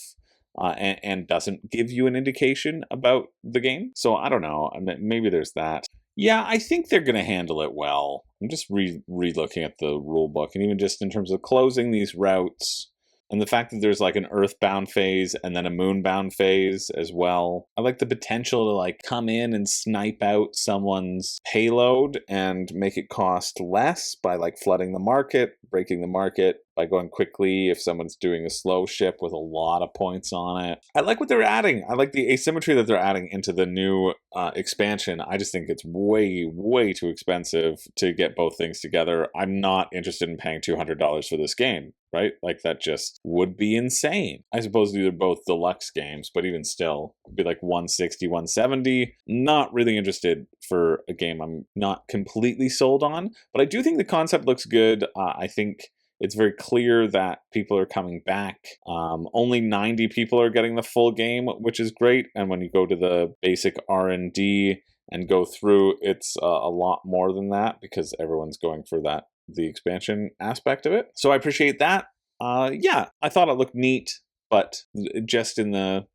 And doesn't give you an indication about the game. So I don't know. Maybe there's that. Yeah, I think they're going to handle it well. I'm just re-looking at the rule book, and even just in terms of closing these routes, and the fact that there's like an earthbound phase and then a moonbound phase as well. I like the potential to, like, come in and snipe out someone's payload and make it cost less by, like, flooding the market, breaking the market, by going quickly if someone's doing a slow ship with a lot of points on it. I like what they're adding. I like the asymmetry that they're adding into the new expansion. I just think it's way, way too expensive to get both things together. I'm not interested in paying $200 for this game, right? Like, that just would be insane. I suppose these are both deluxe games, but even still, it'd be like $160, $170. Not really interested for a game I'm not completely sold on, but I do think the concept looks good. I think it's very clear that people are coming back. Only 90 people are getting the full game, which is great. And when you go to the basic R&D and go through, it's a lot more than that because everyone's going for the expansion aspect of it. So I appreciate that. Yeah, I thought it looked neat, but just in the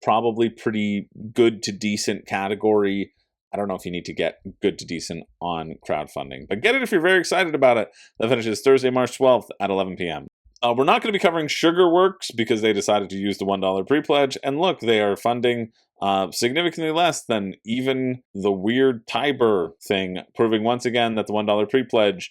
probably pretty good to decent category. I don't know if you need to get good to decent on crowdfunding, but get it if you're very excited about it. That finishes Thursday, March 12th at 11 p.m. We're not going to be covering Sugarworks because they decided to use the $1 pre-pledge. And look, they are funding significantly less than even the weird Tiber thing, proving once again that the $1 pre-pledge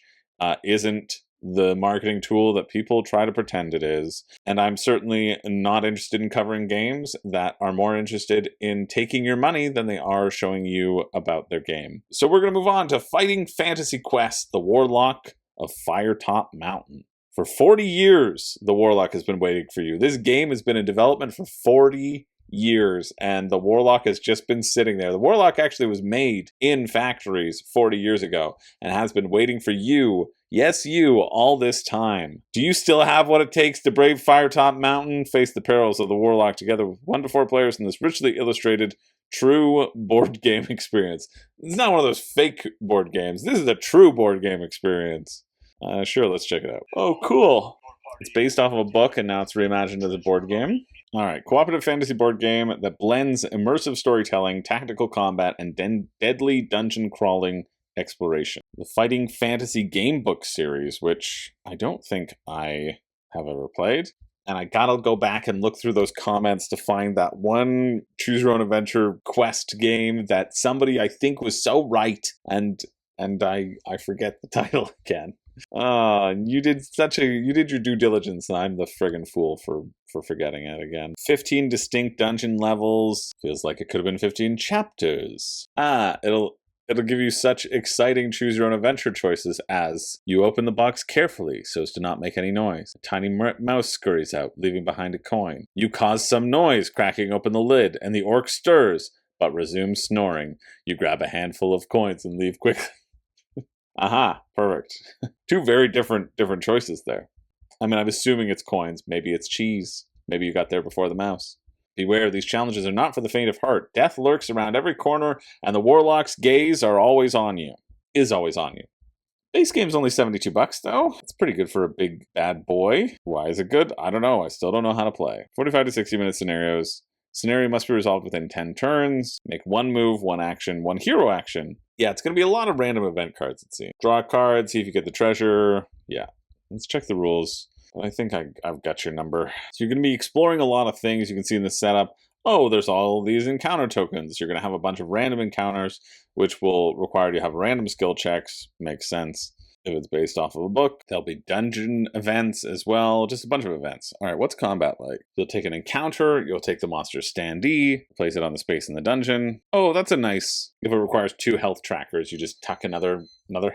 isn't the marketing tool that people try to pretend it is. And I'm certainly not interested in covering games that are more interested in taking your money than they are showing you about their game. So we're going to move on to Fighting Fantasy Quest, the Warlock of Firetop Mountain. For 40 years, the Warlock has been waiting for you. This game has been in development for 40 years, and the Warlock has just been sitting there. The Warlock actually was made in factories 40 years ago and has been waiting for you, yes you, all this time. Do you still have what it takes to brave Firetop Mountain? Face the perils of the Warlock together with 1 to 4 players in this richly illustrated true board game experience. It's not one of those fake board games. This is a true board game experience. Sure, let's check it out. Oh, cool. It's based off of a book, and now it's reimagined as a board game. All right, cooperative fantasy board game that blends immersive storytelling, tactical combat, and deadly dungeon crawling exploration. The Fighting Fantasy Game Book series, which I don't think I have ever played. And I gotta go back and look through those comments to find that one Choose Your Own Adventure quest game that somebody I think was so right, and I forget the title again. You did your due diligence, and I'm the friggin' fool for forgetting it again. 15 distinct dungeon levels. Feels like it could have been 15 chapters. It'll give you such exciting choose your own adventure choices as you open the box carefully so as to not make any noise. A tiny mouse scurries out, leaving behind a coin. You cause some noise, cracking open the lid, and the orc stirs, but resumes snoring. You grab a handful of coins and leave quickly. Aha, perfect. Two very different choices there. I mean, I'm assuming it's coins. Maybe it's cheese. Maybe you got there before the mouse. Beware, these challenges are not for the faint of heart. Death lurks around every corner, and the Warlock's gaze are always on you. Is always on you. Base game's only $72 though. It's pretty good for a big bad boy. Why is it good? I don't know. I still don't know how to play. 45 to 60 minute scenarios. Scenario must be resolved within 10 turns. Make one move, one action, one hero action. Yeah, it's going to be a lot of random event cards, it seems. Draw a card, see if you get the treasure. Yeah, let's check the rules. I think I've got your number. So you're going to be exploring a lot of things. You can see in the setup, oh, there's all these encounter tokens. You're going to have a bunch of random encounters, which will require you to have random skill checks. Makes sense. If it's based off of a book, there'll be dungeon events as well, just a bunch of events. All right, what's combat like? You'll take an encounter, you'll take the monster's standee, place it on the space in the dungeon. Oh, that's a nice, if it requires 2 health trackers, you just tuck another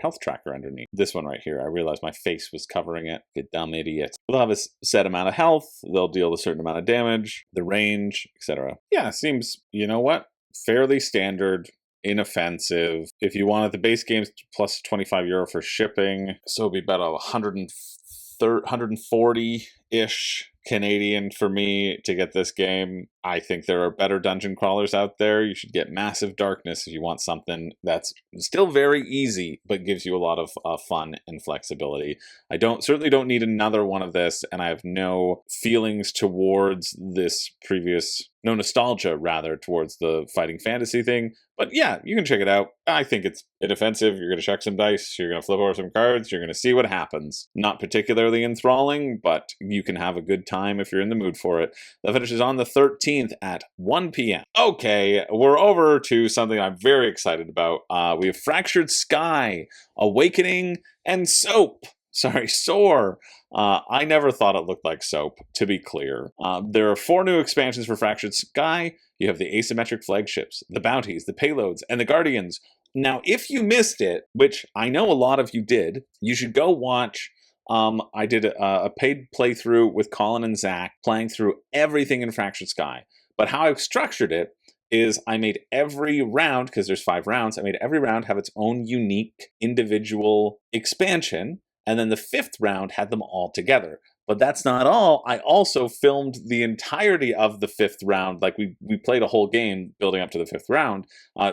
health tracker underneath. This one right here, I realized my face was covering it. You dumb idiot. They'll have a set amount of health, they'll deal a certain amount of damage, the range, etc. Yeah, seems, you know what? Fairly standard. Inoffensive. If you wanted the base games plus €25 for shipping, so it'd be about 140-ish Canadian for me to get this game. I think there are better dungeon crawlers out there. You should get Massive Darkness if you want something that's still very easy, but gives you a lot of fun and flexibility. I certainly don't need another one of this, and I have no feelings towards this previous, no nostalgia rather, towards the fighting fantasy thing. But yeah, you can check it out. I think it's inoffensive. You're going to check some dice. You're going to flip over some cards. You're going to see what happens. Not particularly enthralling, but you can have a good time if you're in the mood for it. That finishes on the 13th at 1 p.m. Okay, we're over to something I'm very excited about. We have Fractured Sky, Awakening, and Soap. Soar. I never thought it looked like soap, to be clear. There are 4 new expansions for Fractured Sky. You have the asymmetric flagships, the bounties, the payloads, and the guardians. Now, if you missed it, which I know a lot of you did, you should go watch. I did a paid playthrough with Colin and Zach, playing through everything in Fractured Sky. But how I've structured it is I made every round, because there's 5 rounds, I made every round have its own unique individual expansion. And then the 5th round had them all together. But that's not all. I also filmed the entirety of the 5th round. Like we played a whole game building up to the 5th round,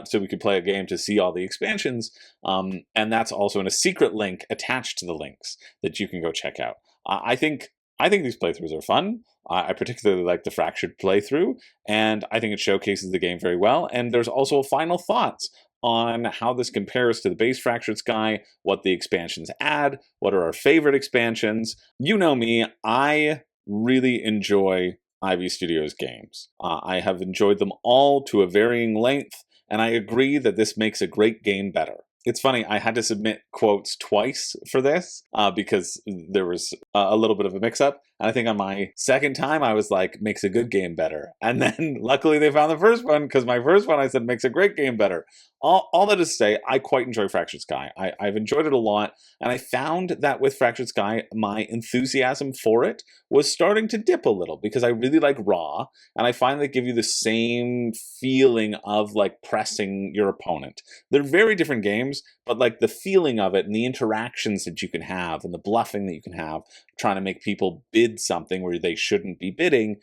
so we could play a game to see all the expansions. And that's also in a secret link attached to the links that you can go check out. I think these playthroughs are fun. I particularly like the Fractured playthrough, and I think it showcases the game very well. And there's also final thoughts on how this compares to the base Fractured Sky, what the expansions add, what are our favorite expansions. You know me, I really enjoy Ivy Studios games. I have enjoyed them all to a varying length, and I agree that this makes a great game better. It's funny, I had to submit quotes twice for this because there was a little bit of a mix-up. And I think on my second time, I was like, makes a good game better. And then luckily they found the first one, because my first one I said makes a great game better. All that is to say, I quite enjoy Fractured Sky. I've enjoyed it a lot. And I found that with Fractured Sky, my enthusiasm for it was starting to dip a little, because I really like Raw. And I find they give you the same feeling of like pressing your opponent. They're very different games, but like the feeling of it and the interactions that you can have and the bluffing that you can have, trying to make people bid something where they shouldn't be bidding,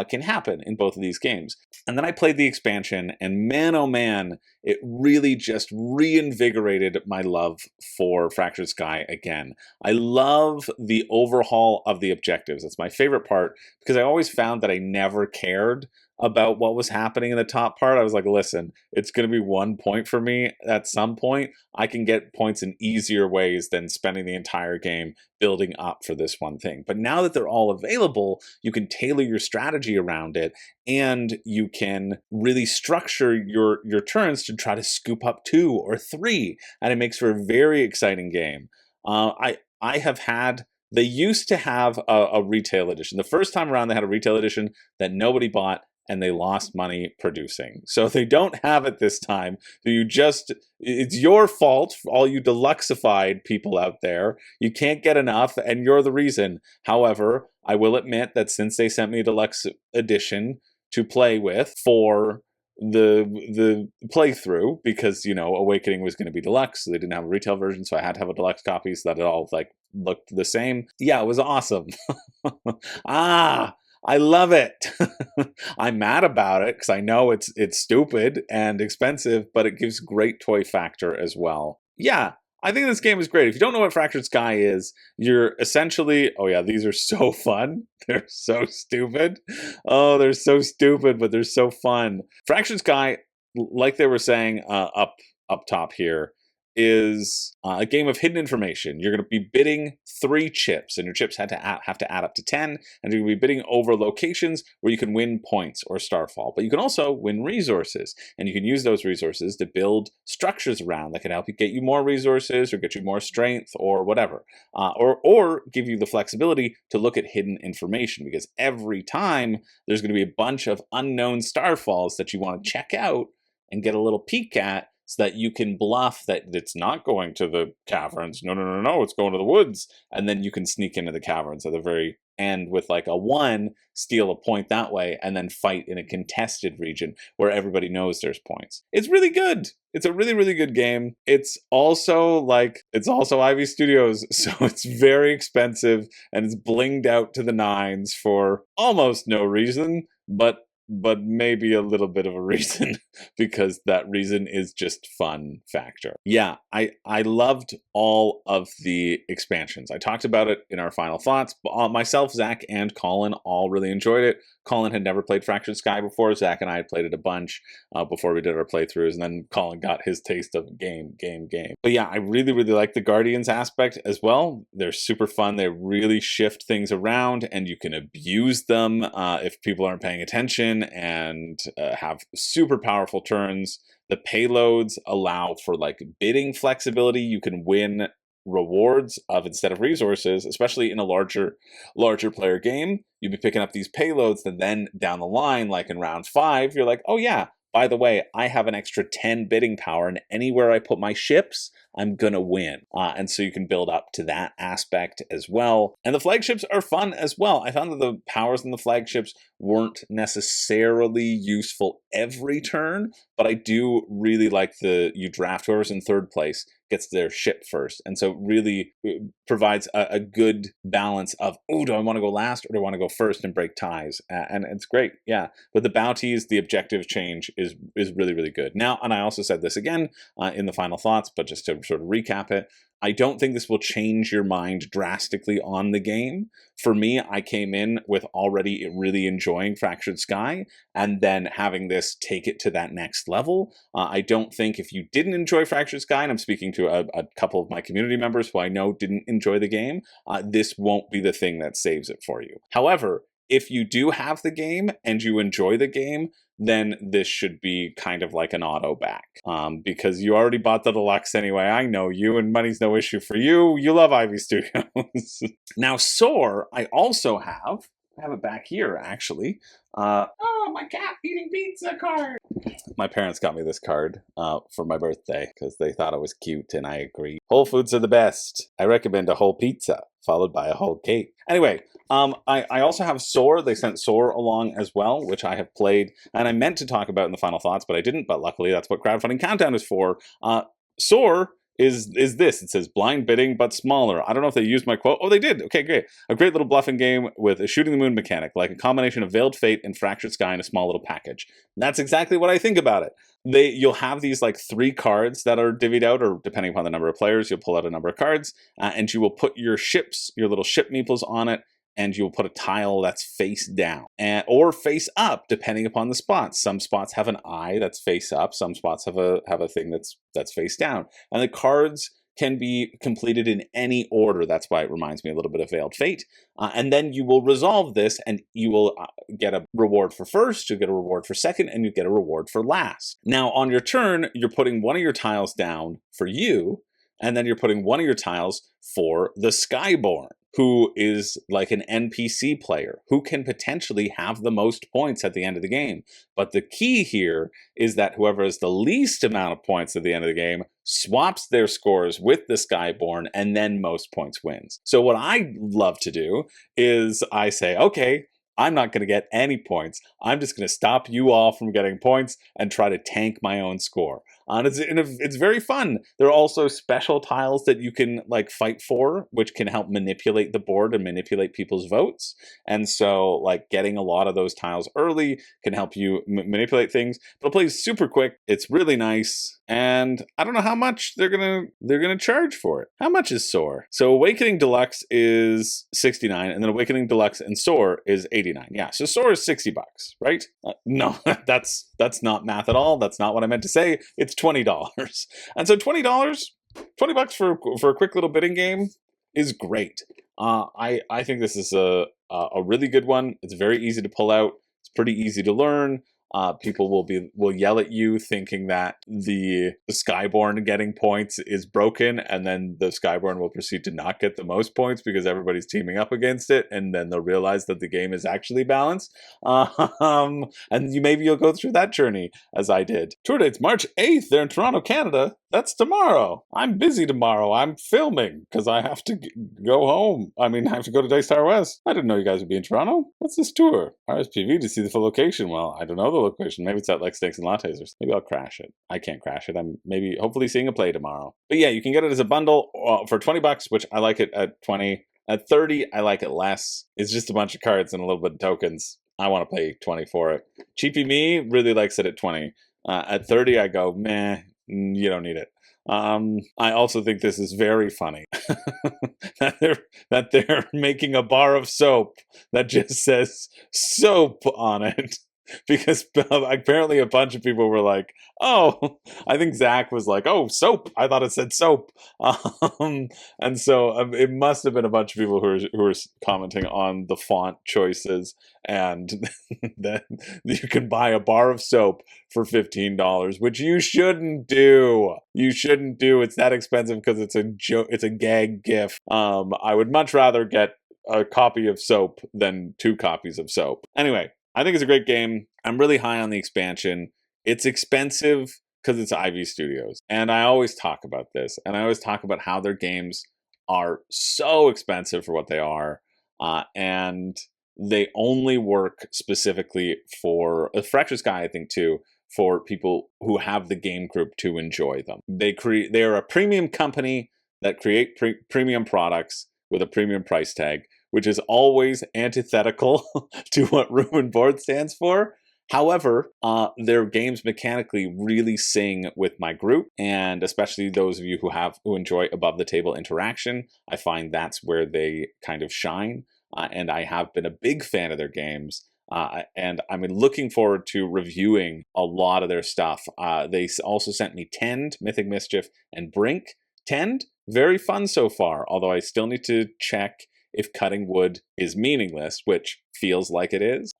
can happen in both of these games. And then I played the expansion, and man, oh man, it really just reinvigorated my love for Fractured Sky again. I love the overhaul of the objectives. It's my favorite part, because I always found that I never cared about what was happening in the top part. I was like, listen, it's going to be 1 point for me at some point. I can get points in easier ways than spending the entire game building up for this one thing. But now that they're all available, you can tailor your strategy around it, and you can really structure your turns to try to scoop up 2 or 3, and it makes for a very exciting game. I have had. They used to have a retail edition. The first time around, they had a retail edition that nobody bought, and they lost money producing. So they don't have it this time. It's your fault, for all you deluxeified people out there. You can't get enough, and you're the reason. However, I will admit that since they sent me a deluxe edition to play with for the playthrough, because Awakening was going to be deluxe, so they didn't have a retail version, so I had to have a deluxe copy so that it all looked the same. Yeah, it was awesome. I love it. I'm mad about it because I know it's stupid and expensive, but it gives great toy factor as well. Yeah, I think this game is great. If you don't know what Fractured Sky is, you're essentially, oh yeah, these are so fun. They're so stupid. Oh, they're so stupid, but they're so fun. Fractured Sky, like they were saying up top here, is a game of hidden information. You're going to be bidding 3 chips, and your chips have to add up to 10, and you're going to be bidding over locations where you can win points or Starfall. But you can also win resources, and you can use those resources to build structures around that can help you get you more resources or get you more strength or whatever, or give you the flexibility to look at hidden information, because every time there's going to be a bunch of unknown Starfalls that you want to check out and get a little peek at, so that you can bluff that it's not going to the caverns. No, it's going to the woods. And then you can sneak into the caverns at the very end with like a 1, steal a point that way, and then fight in a contested region where everybody knows there's points. It's really good. It's a really, really good game. It's also Ivy Studios, so it's very expensive, and it's blinged out to the nines for almost no reason, but maybe a little bit of a reason, because that reason is just fun factor. Yeah, I loved all of the expansions. I talked about it in our final thoughts. Myself, Zach, and Colin all really enjoyed it. Colin had never played Fractured Sky before. Zach and I had played it a bunch before we did our playthroughs, and then Colin got his taste of game. But yeah, I really, really like the Guardians aspect as well. They're super fun. They really shift things around, and you can abuse them if people aren't paying attention, and have super powerful turns. The payloads allow for like bidding flexibility. You can win rewards instead of resources, especially in a larger player game. You'd be picking up these payloads that then down the line, like in round 5, you're like, oh yeah, by the way, I have an extra 10 bidding power, and anywhere I put my ships, I'm gonna win. And so you can build up to that aspect as well. And the flagships are fun as well. I found that the powers in the flagships weren't necessarily useful every turn, but I do really like you draft whoever's in 3rd place gets their ship first. And so really provides a good balance of, oh, do I want to go last or do I want to go first and break ties? And it's great, yeah. But the bounties, the objective change is really, really good. Now, and I also said this again in the final thoughts, but just to sort of recap it, I don't think this will change your mind drastically on the game. For me, I came in with already really enjoying Fractured Sky, and then having this take it to that next level. I don't think if you didn't enjoy Fractured Sky, and I'm speaking to a couple of my community members who I know didn't enjoy the game, this won't be the thing that saves it for you. However, if you do have the game and you enjoy the game, then this should be kind of like an auto back, because you already bought the deluxe anyway. I know you, and money's no issue for you. You love Ivy Studios. Now, Soar, I also have. I have it back here, actually. Oh, my cat eating pizza card. My parents got me this card for my birthday because they thought it was cute, and I agree. Whole Foods are the best. I recommend a whole pizza followed by a whole cake. Anyway, I also have Soar. They sent Soar along as well, which I have played, and I meant to talk about in the final thoughts, but I didn't. But luckily, that's what Crowdfunding Countdown is for. Soar is this. It says blind bidding, but smaller. I don't know if they used my quote. Oh, they did. Okay, great. A great little bluffing game with a shooting the moon mechanic, like a combination of Veiled Fate and Fractured Sky in a small little package. That's exactly what I think about it. You'll have these like 3 cards that are divvied out, or depending upon the number of players, you'll pull out a number of cards, and you will put your ships, your little ship meeples on it, and you'll put a tile that's face down or face up, depending upon the spots. Some spots have an eye that's face up. Some spots have a thing that's face down. And the cards can be completed in any order. That's why it reminds me a little bit of Veiled Fate. And then you will resolve this, and you will get a reward for first, you get a reward for second, and you get a reward for last. Now, on your turn, you're putting one of your tiles down for you, and then you're putting one of your tiles for the Skyborn, who is like an NPC player who can potentially have the most points at the end of the game. But the key here is that whoever has the least amount of points at the end of the game swaps their scores with the Skyborn, and then most points wins. So what I love to do is I say, okay, I'm not going to get any points. I'm just going to stop you all from getting points and try to tank my own score. And it's very fun. There are also special tiles that you can like fight for, which can help manipulate the board and manipulate people's votes. And so like getting a lot of those tiles early can help you manipulate things. But it plays super quick. It's really nice. And I don't know how much they're gonna charge for it. How much is Soar? So Awakening Deluxe is $69, and then Awakening Deluxe and Soar is $89. Yeah, so Soar is $60, right? No, that's not math at all. That's not what I meant to say. It's $20, and so $20 for a quick little bidding game is great. I think this is a really good one. It's very easy to pull out. It's pretty easy to learn. People will yell at you thinking that the Skyborn getting points is broken, and then the Skyborn will proceed to not get the most points because everybody's teaming up against it, and then they'll realize that the game is actually balanced. And maybe you'll go through that journey as I did. Tour date's March 8th. They're in Toronto, Canada. That's tomorrow. I'm busy tomorrow. I'm filming because I have to go home. I have to go to Dice Tower West. I didn't know you guys would be in Toronto. What's this tour? RSPV to see the full location. Well, I don't know the location. Maybe it's at like Snakes and Lattes or something. Maybe I'll crash it. I can't crash it. I'm hopefully seeing a play tomorrow. But yeah, you can get it as a bundle for $20, which I like it at 20. At 30, I like it less. It's just a bunch of cards and a little bit of tokens. I want to pay 20 for it. Cheapy me really likes it at 20. At 30, I go, meh, you don't need it. I also think this is very funny that they're making a bar of soap that just says soap on it. Because apparently a bunch of people were like, oh, I think Zach was like, oh, soap. I thought it said soap. And so it must have been a bunch of people who were commenting on the font choices, and that you can buy a bar of soap for $15, which you shouldn't do. You shouldn't do. It's that expensive because it's a gag gift. I would much rather get a copy of soap than 2 copies of soap. Anyway, I think it's a great game. I'm really high on the expansion. It's expensive because it's Ivy Studios. And I always talk about this. And I always talk about how their games are so expensive for what they are. And they only work specifically for Fractured Sky, I think, too, for people who have the game group to enjoy them. They are a premium company that create premium products with a premium price tag, which is always antithetical to what Room and Board stands for. However, their games mechanically really sing with my group, and especially those of you who enjoy above the table interaction, I find that's where they kind of shine. And I have been a big fan of their games. And I'm looking forward to reviewing a lot of their stuff. They also sent me Tend, Mythic Mischief, and Brink. Tend, very fun so far, although I still need to check if cutting wood is meaningless, which feels like it is.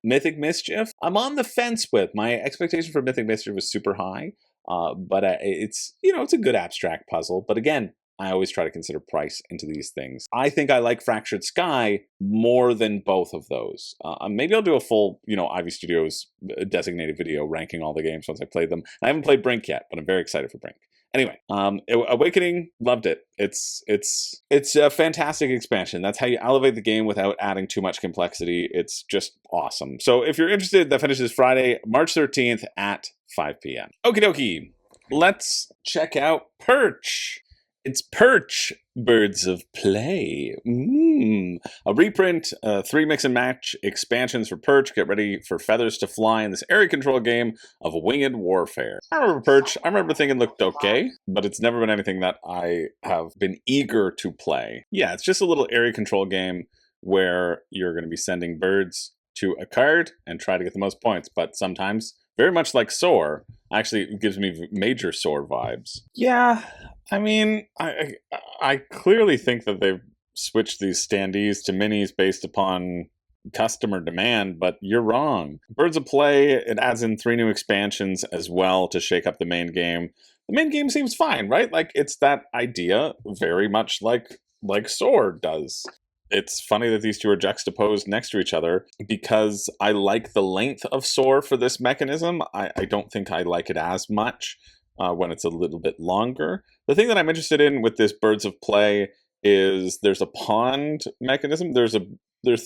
Mythic Mischief, I'm on the fence with. My expectation for Mythic Mischief was super high, but it's a good abstract puzzle. But again, I always try to consider price into these things. I think I like Fractured Sky more than both of those. Maybe I'll do a full, Ivy Studios designated video ranking all the games once I play them. I haven't played Brink yet, but I'm very excited for Brink. Anyway, Awakening, loved it. It's a fantastic expansion. That's how you elevate the game without adding too much complexity. It's just awesome. So if you're interested, that finishes Friday, March 13th at 5 p.m. Okie dokie. Let's check out Perch. It's Perch, Birds of Play. A reprint, 3 mix and match expansions for Perch. Get ready for feathers to fly in this area control game of winged warfare. I remember Perch. I remember thinking it looked okay, but it's never been anything that I have been eager to play. Yeah, it's just a little area control game where you're going to be sending birds to a card and try to get the most points. But sometimes, very much like Soar, actually it gives me major Soar vibes. Yeah, I mean, I clearly think that they've switched these standees to minis based upon customer demand, but you're wrong. Birds of Play, it adds in 3 new expansions as well to shake up the main game. The main game seems fine, right? Like, it's that idea very much like Soar does. It's funny that these two are juxtaposed next to each other because I like the length of Soar for this mechanism. I don't think I like it as much when it's a little bit longer. The thing that I'm interested in with this Birds of Play is there's a pond mechanism. There's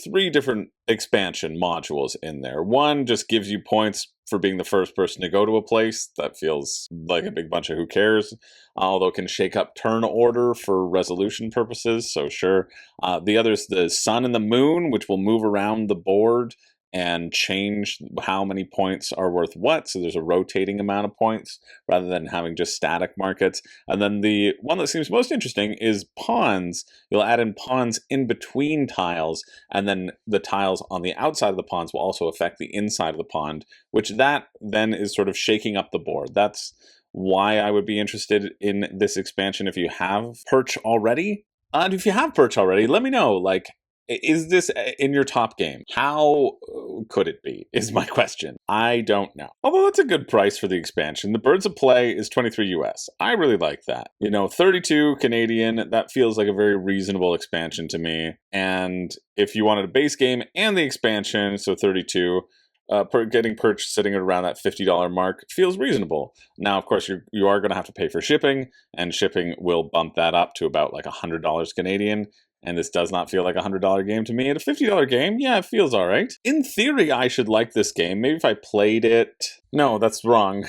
3 different expansion modules in there. One just gives you points for being the first person to go to a place. That feels like a big bunch of who cares, although it can shake up turn order for resolution purposes, so sure. The other is the sun and the moon, which will move around the board and change how many points are worth what. So there's a rotating amount of points rather than having just static markets. And then the one that seems most interesting is ponds. You'll add in ponds in between tiles, and then the tiles on the outside of the ponds will also affect the inside of the pond, which that then is sort of shaking up the board. That's why I would be interested in this expansion if you have Perch already. And if you have Perch already, let me know, like, is this in your top game? How could it be, is my question. I don't know. Although that's a good price for the expansion. The Birds of Play is 23 US. I really like that. 32 Canadian, that feels like a very reasonable expansion to me. And if you wanted a base game and the expansion, so 32, getting Perch sitting at around that $50 mark feels reasonable. Now, of course, you are going to have to pay for shipping, and shipping will bump that up to about like $100 Canadian. And this does not feel like a $100 game to me. At a $50 game, yeah, it feels all right. In theory, I should like this game. Maybe if I played it... No, that's wrong.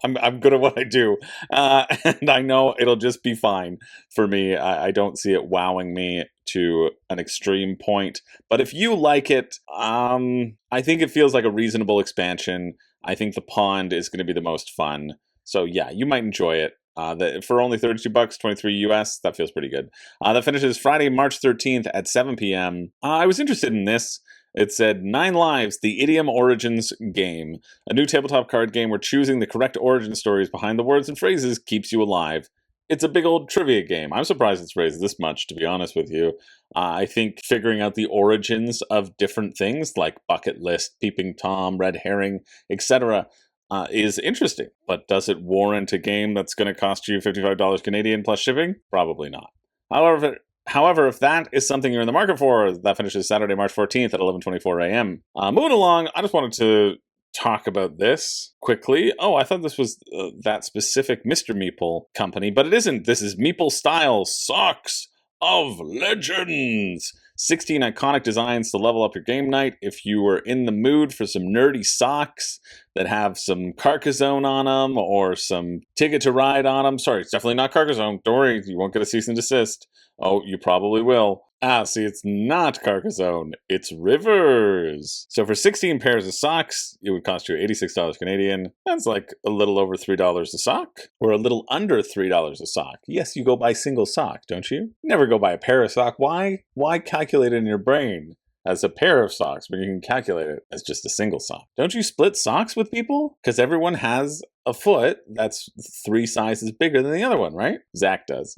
I'm good at what I do. And I know it'll just be fine for me. I don't see it wowing me to an extreme point. But if you like it, I think it feels like a reasonable expansion. I think the pond is going to be the most fun. So yeah, you might enjoy it. For only $32, 23 US, that feels pretty good. That finishes Friday, March 13th at 7 p.m. I was interested in this. It said 9 Lives, the Idiom Origins game. A new tabletop card game where choosing the correct origin stories behind the words and phrases keeps you alive. It's a big old trivia game. I'm surprised it's raised this much, to be honest with you. I think figuring out the origins of different things like bucket list, peeping Tom, red herring, etc., is interesting, but does it warrant a game that's going to cost you $55 Canadian plus shipping? Probably not. However, if that is something you're in the market for, that finishes Saturday, March 14th at 11:24 a.m. Moving along, I just wanted to talk about this quickly. Oh, I thought this was that specific Mr. Meeple company, but it isn't. This is Meeple Style Socks of Legends. 16 iconic designs to level up your game night. If you were in the mood for some nerdy socks that have some Carcassonne on them or some Ticket to Ride on them. Sorry, it's definitely not Carcassonne. Don't worry, you won't get a cease and desist. Oh, you probably will. See, it's not Carcassonne. It's Rivers. So for 16 pairs of socks, it would cost you $86 Canadian. That's like a little over $3 a sock, or a little under $3 a sock. Yes, you go buy single sock, don't you? Never go buy a pair of sock. Why? Why calculate it in your brain as a pair of socks when you can calculate it as just a single sock? Don't you split socks with people? Because everyone has a foot that's 3 sizes bigger than the other one, right? Zach does.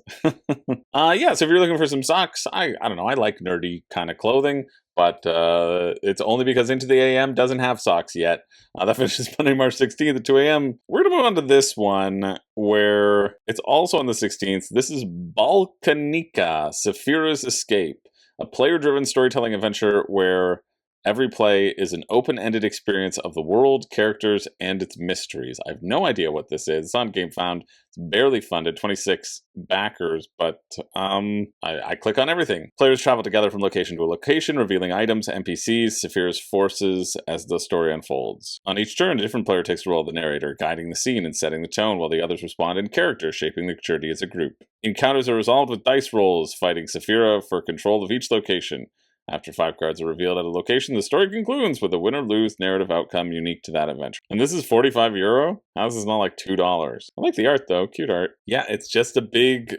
Yeah, so if you're looking for some socks, I don't know, I like nerdy kind of clothing, but it's only because Into the AM doesn't have socks yet. That finishes Monday, March 16th at 2 a.m. We're going to move on to this one, where it's also on the 16th. This is Balkanika, Saphira's Escape, a player-driven storytelling adventure where every play is an open-ended experience of the world, characters, and its mysteries. I have no idea what this is. It's on GameFound. It's barely funded, 26 backers, but I click on everything. Players travel together from location to a location, revealing items, NPCs, Saphira's forces as the story unfolds. On each turn, a different player takes the role of the narrator, guiding the scene and setting the tone, while the others respond in character, shaping the journey as a group. Encounters are resolved with dice rolls, fighting Saphira for control of each location. After 5 cards are revealed at a location, the story concludes with a win-or-lose narrative outcome unique to that adventure. And this is €45? How is this not like $2? I like the art though, cute art. Yeah, it's just a big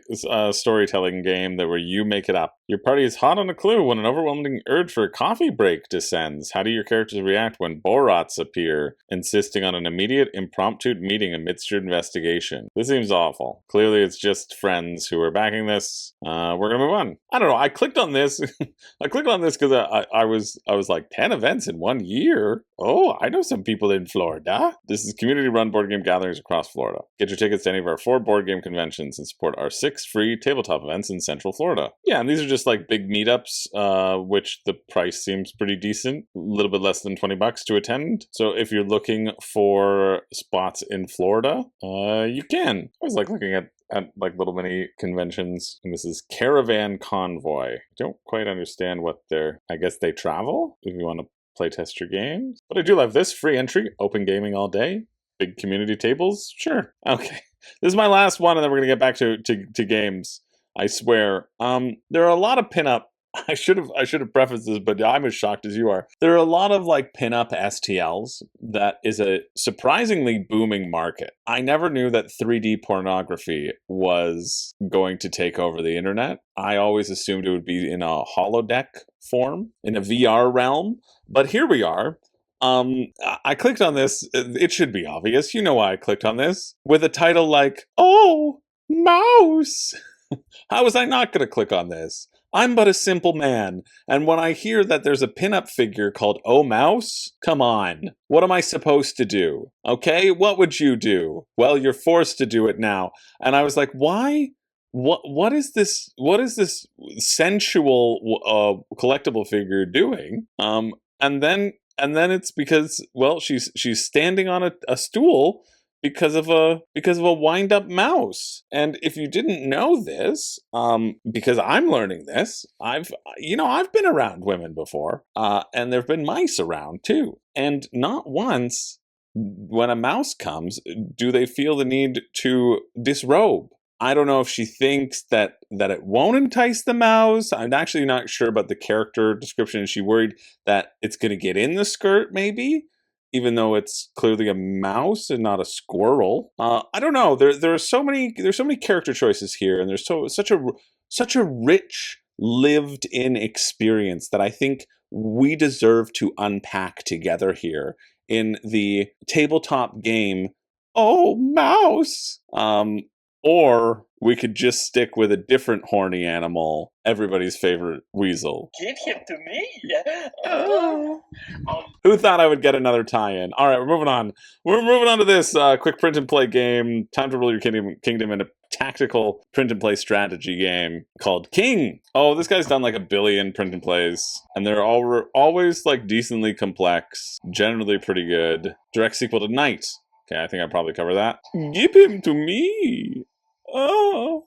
storytelling game where you make it up. Your party is hot on a clue when an overwhelming urge for a coffee break descends. How do your characters react when Borots appear, insisting on an immediate impromptu meeting amidst your investigation? This seems awful. Clearly it's just friends who are backing this. We're gonna move on. I don't know, I clicked on this. I clicked on this because I was like 10 events in 1 year. Oh, I know some people in Florida. This is community-run board game gatherings across Florida. Get your tickets to any of our 4 board game conventions and support our 6 free tabletop events in Central Florida. Yeah, and these are just like big meetups, which the price seems pretty decent. A little bit less than $20 to attend. So if you're looking for spots in Florida, you can. I was like looking at like little mini conventions, and this is Caravan Convoy. Don't quite understand what I guess they travel if you want to play test your games. But I do love this free entry, open gaming all day, big community tables. Sure. Okay. This is my last one, and then we're gonna get back to games. I swear. There are a lot of pinup. I should have prefaced this, but I'm as shocked as you are. There are a lot of like pinup STLs that is a surprisingly booming market. I never knew that 3D pornography was going to take over the internet. I always assumed it would be in a holodeck form, in a VR realm. But here we are. I clicked on this. It should be obvious. You know why I clicked on this. With a title like, "Oh, Mouse." How was I not going to click on this? I'm but a simple man, and when I hear that there's a pinup figure called Oh Mouse, come on. What am I supposed to do? Okay, what would you do? Well, you're forced to do it now. And I was like, why? What is this? What is this sensual collectible figure doing? And then it's because, well, she's standing on a stool because of a wind-up mouse. And if you didn't know this, because I'm learning this, I've been around women before, and there've been mice around too. And not once, when a mouse comes, do they feel the need to disrobe. I don't know if she thinks that it won't entice the mouse. I'm actually not sure about the character description. Is she worried that it's going to get in the skirt, maybe? Even though it's clearly a mouse and not a squirrel. I don't know. There's so many character choices here, and there's such a rich lived-in experience that I think we deserve to unpack together here in the tabletop game Oh Mouse. Or we could just stick with a different horny animal, everybody's favorite weasel. Give him to me. Who thought I would get another tie-in? All right, we're moving on. We're moving on to this quick print-and-play game. Time to rule your kingdom in a tactical print-and-play strategy game called King. Oh, this guy's done like 1 billion print-and-plays, and they're always like decently complex, generally pretty good. Direct sequel to Knight. Okay, I think I'll probably cover that. Give him to me. Oh.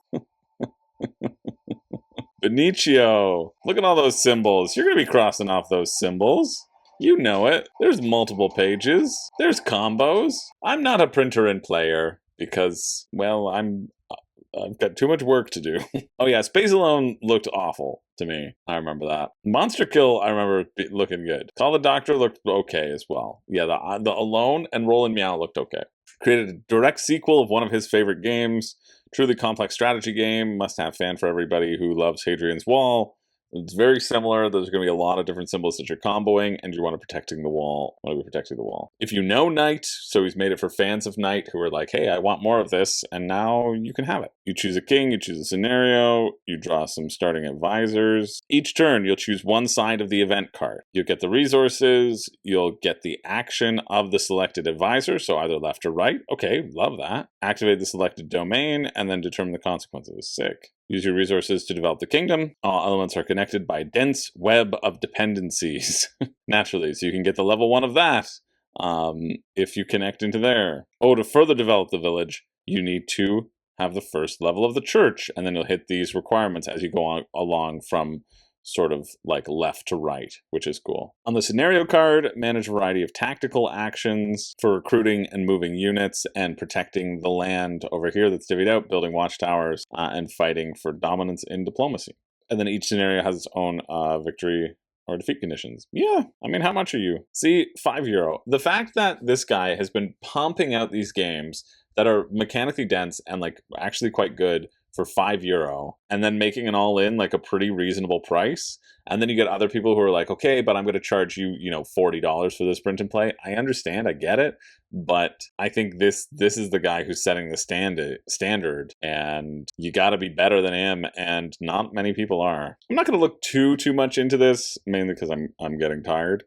Benicio. Look at all those symbols. You're going to be crossing off those symbols. You know it. There's multiple pages. There's combos. I'm not a printer and player because, well, I've got too much work to do. Oh yeah, Space Alone looked awful to me. I remember that. Monster Kill, I remember looking good. Call the Doctor looked okay as well. Yeah, the Alone and Roll and Meow looked okay. Created a direct sequel of one of his favorite games. Truly complex strategy game. Must have fan for everybody who loves Hadrian's Wall. It's very similar. There's going to be a lot of different symbols that you're comboing, and you want to protecting the wall. If you know Knight, so he's made it for fans of Knight who are like, hey, I want more of this, and now you can have it. You choose a king, you choose a scenario, you draw some starting advisors. Each turn, you'll choose one side of the event card. You'll get the resources, you'll get the action of the selected advisor, so either left or right. Okay, love that. Activate the selected domain, and then determine the consequences. Sick. Use your resources to develop the kingdom. All elements are connected by a dense web of dependencies. Naturally, so you can get the level 1 of that if you connect into there. Oh, to further develop the village, you need to have the first level of the church, and then you'll hit these requirements as you go along from sort of like left to right, which is cool. On the scenario card, manage a variety of tactical actions for recruiting and moving units and protecting the land over here that's divvied out, building watchtowers, and fighting for dominance in diplomacy. And then each scenario has its own victory or defeat conditions. Yeah, I mean, how much are you? See, €5. The fact that this guy has been pumping out these games that are mechanically dense and like actually quite good for €5, and then making an all-in like a pretty reasonable price, and then you get other people who are like, okay, but I'm going to charge you, $40 for this print and play. I understand, I get it, but I think this is the guy who's setting the standard, and you got to be better than him, and not many people are. I'm not going to look too much into this, mainly because I'm getting tired,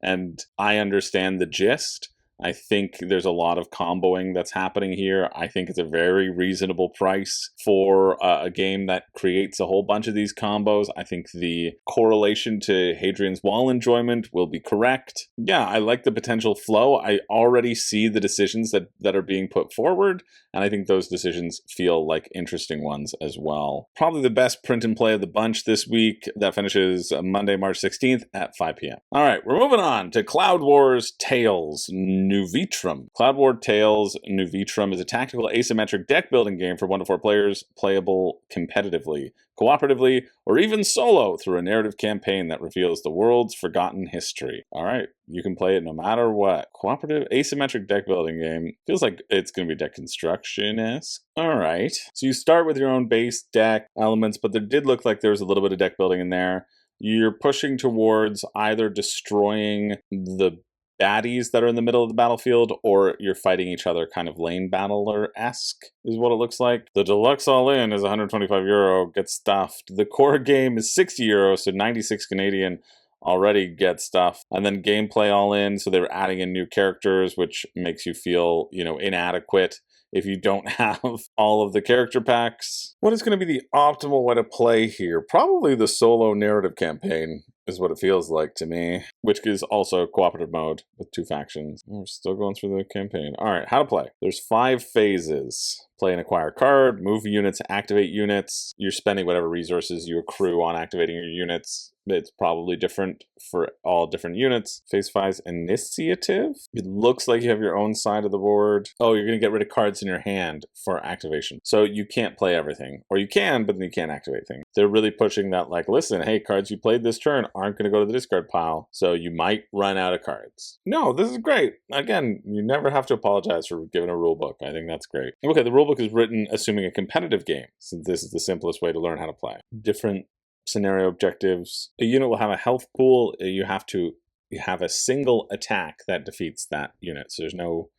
and I understand the gist. I think there's a lot of comboing that's happening here. I think it's a very reasonable price for a game that creates a whole bunch of these combos. I think the correlation to Hadrian's Wall enjoyment will be correct. Yeah, I like the potential flow. I already see the decisions that are being put forward, and I think those decisions feel like interesting ones as well. Probably the best print and play of the bunch this week. That finishes Monday, March 16th at 5 p.m. All right, we're moving on to Cloud Wars Tales Nuvitrum. Cloud War Tales Nuvitrum is a tactical asymmetric deck building game for 1 to 4 players, playable competitively, cooperatively, or even solo through a narrative campaign that reveals the world's forgotten history. All right, you can play it no matter what. Cooperative asymmetric deck building game. Feels like it's going to be deck construction-esque. All right, so you start with your own base deck elements, but there did look like there was a little bit of deck building in there. You're pushing towards either destroying the baddies that are in the middle of the battlefield, or you're fighting each other kind of lane battler-esque is what it looks like. The deluxe all-in is €125, get stuffed. The core game is €60, so 96 Canadian, already get stuff. And then gameplay all-in, so they're adding in new characters, which makes you feel, inadequate if you don't have all of the character packs. What is going to be the optimal way to play here? Probably the solo narrative campaign is what it feels like to me, which is also cooperative mode with 2 factions. We're still going through the campaign. All right, how to play. There's 5 phases. Play and acquire card, move units, activate units. You're spending whatever resources you accrue on activating your units. It's probably different for all different units. Phase 5's initiative. It looks like you have your own side of the board. Oh, you're going to get rid of cards in your hand for activation. So you can't play everything. Or you can, but then you can't activate things. They're really pushing that, like, listen, hey, cards you played this turn aren't going to go to the discard pile, so you might run out of cards. No, this is great. Again, you never have to apologize for giving a rule book. I think that's great. Okay, the rule book is written assuming a competitive game, since this is the simplest way to learn how to play. Different scenario objectives. A unit will have a health pool. You have a single attack that defeats that unit, so there's no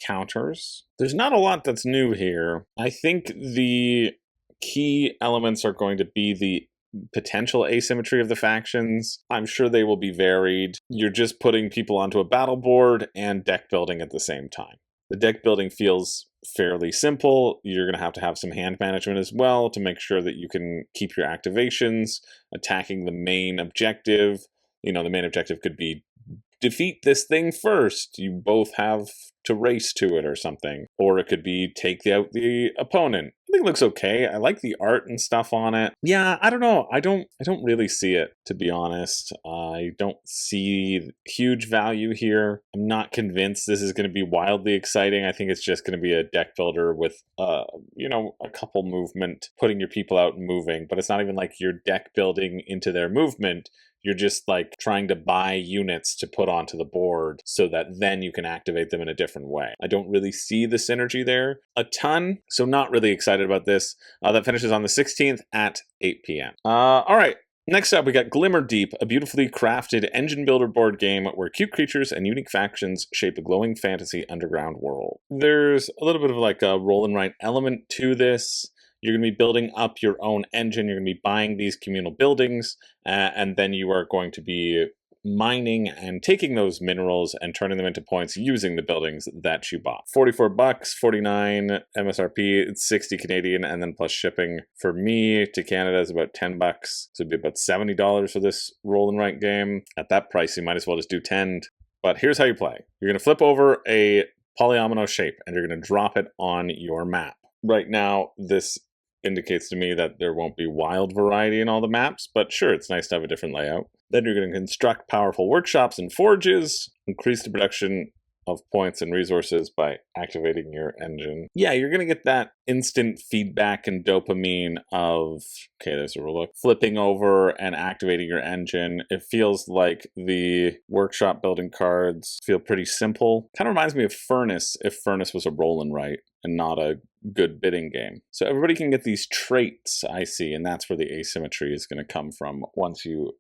counters. There's not a lot that's new here. I think the key elements are going to be the potential asymmetry of the factions. I'm sure they will be varied. You're just putting people onto a battle board and deck building at the same time. The deck building feels fairly simple. You're going to have some hand management as well to make sure that you can keep your activations, attacking the main objective. The main objective could be defeat this thing first. You both have to race to it or something. Or it could be take out the opponent. I think it looks okay. I like the art and stuff on it. Yeah, I don't know. I don't really see it, to be honest. I don't see huge value here. I'm not convinced this is going to be wildly exciting. I think it's just going to be a deck builder with, a couple movement, putting your people out and moving. But it's not even like you're deck building into their movement. You're just like trying to buy units to put onto the board so that then you can activate them in a different way. I don't really see the synergy there a ton, so not really excited about this. That finishes on the 16th at 8 p.m. All right. Next up, we got Glimmerdeep, a beautifully crafted engine builder board game where cute creatures and unique factions shape a glowing fantasy underground world. There's a little bit of like a roll and write element to this. You're going to be building up your own engine. You're going to be buying these communal buildings, and then you are going to be mining and taking those minerals and turning them into points using the buildings that you bought. $44, 49 MSRP, it's 60 Canadian, and then plus shipping for me to Canada is about $10. So it'd be about $70 for this roll and write game. At that price, you might as well just do 10. But here's how you play. You're going to flip over a polyomino shape, and you're going to drop it on your map. Right now, this indicates to me that there won't be wild variety in all the maps, but sure, it's nice to have a different layout. Then you're going to construct powerful workshops and forges, increase the production of points and resources by activating your engine. Yeah, you're going to get that instant feedback and dopamine of, okay, there's a Warlock, flipping over and activating your engine. It feels like the workshop building cards feel pretty simple. Kind of reminds me of Furnace, if Furnace was a roll and write and not a good bidding game. So everybody can get these traits, I see, and that's where the asymmetry is going to come from once you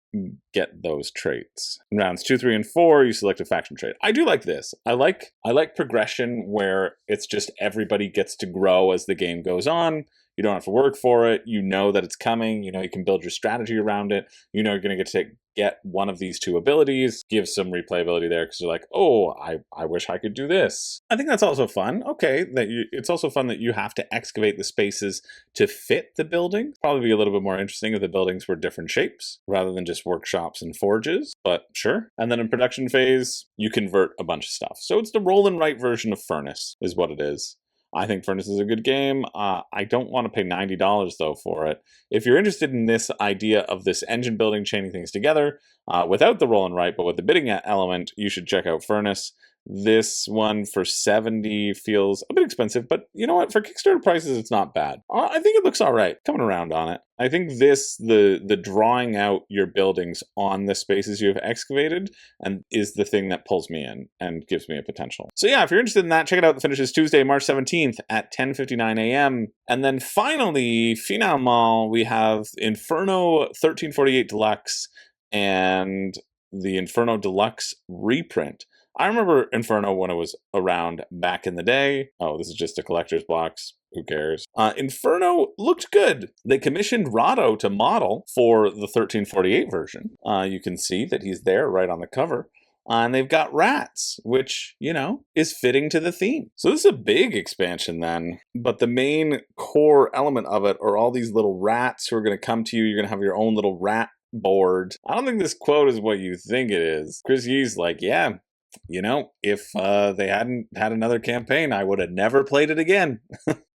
get those traits. In rounds 2, 3, and 4, you select a faction trait. I do like this. I like progression where it's just everybody gets to grow as the game goes on. You don't have to work for it. You know that it's coming. You know you can build your strategy around it. You know you're going to get to get one of these two abilities, give some replayability there because you're like, oh, I wish I could do this. I think that's also fun. Okay, it's also fun that you have to excavate the spaces to fit the building. Probably be a little bit more interesting if the buildings were different shapes rather than just workshops and forges, but sure. And then in production phase, you convert a bunch of stuff. So it's the roll and write version of Furnace is what it is. I think Furnace is a good game. I don't want to pay $90 though for it. If you're interested in this idea of this engine building, chaining things together, without the roll and write, but with the bidding element, you should check out Furnace. This one for $70 feels a bit expensive, but you know what? For Kickstarter prices, it's not bad. I think it looks all right. Coming around on it. I think the drawing out your buildings on the spaces you have excavated and is the thing that pulls me in and gives me a potential. So yeah, if you're interested in that, check it out. The finish is Tuesday, March 17th at 10:59 a.m. And then finally, finalement, we have Inferno 1348 Deluxe and the Inferno Deluxe reprint. I remember Inferno when it was around back in the day. Oh, this is just a collector's box. Who cares? Inferno looked good. They commissioned Rahdo to model for the 1348 version. You can see that he's there right on the cover. And they've got rats, which, you know, is fitting to the theme. So this is a big expansion then. But the main core element of it are all these little rats who are going to come to you. You're going to have your own little rat board. I don't think this quote is what you think it is. Chris Yee's like, yeah, you know, if they hadn't had another campaign, I would have never played it again.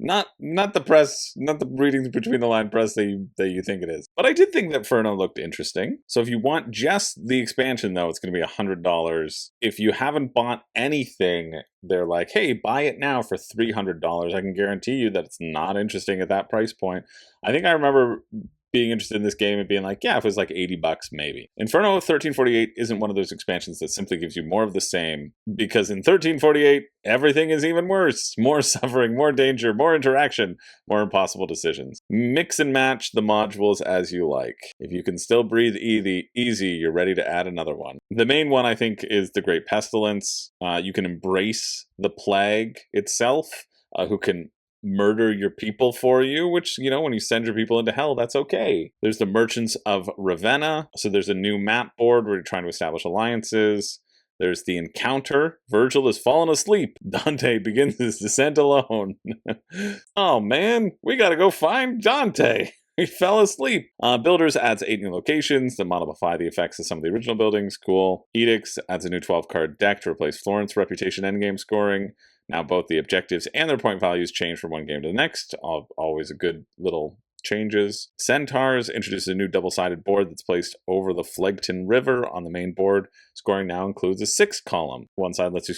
not the press, not the readings between the line press that you think it is. But I did think that Inferno looked interesting. So if you want just the expansion, though, it's going to be $100. If you haven't bought anything, they're like, hey, buy it now for $300. I can guarantee you that it's not interesting at that price point. I think I remember being interested in this game and being like, yeah, if it was like $80, maybe. Inferno 1348 isn't one of those expansions that simply gives you more of the same, because in 1348, everything is even worse. More suffering, more danger, more interaction, more impossible decisions. Mix and match the modules as you like. If you can still breathe easy, you're ready to add another one. The main one, I think, is the Great Pestilence. You can embrace the plague itself, who can murder your people for you, which, you know, when you send your people into hell, that's okay. There's the Merchants of Ravenna. So there's a new map board where you're trying to establish alliances. There's the Encounter. Virgil has fallen asleep. Dante begins his descent alone. Oh man, we gotta go find Dante. He fell asleep. Builders adds 8 new locations that modify the effects of some of the original buildings. Cool. Edicts adds a new 12-card deck to replace Florence Reputation endgame scoring. Now both the objectives and their point values change from one game to the next. Always a good little changes. Centaurs introduces a new double-sided board that's placed over the Phlegton River on the main board. Scoring now includes a 6 column. One side lets you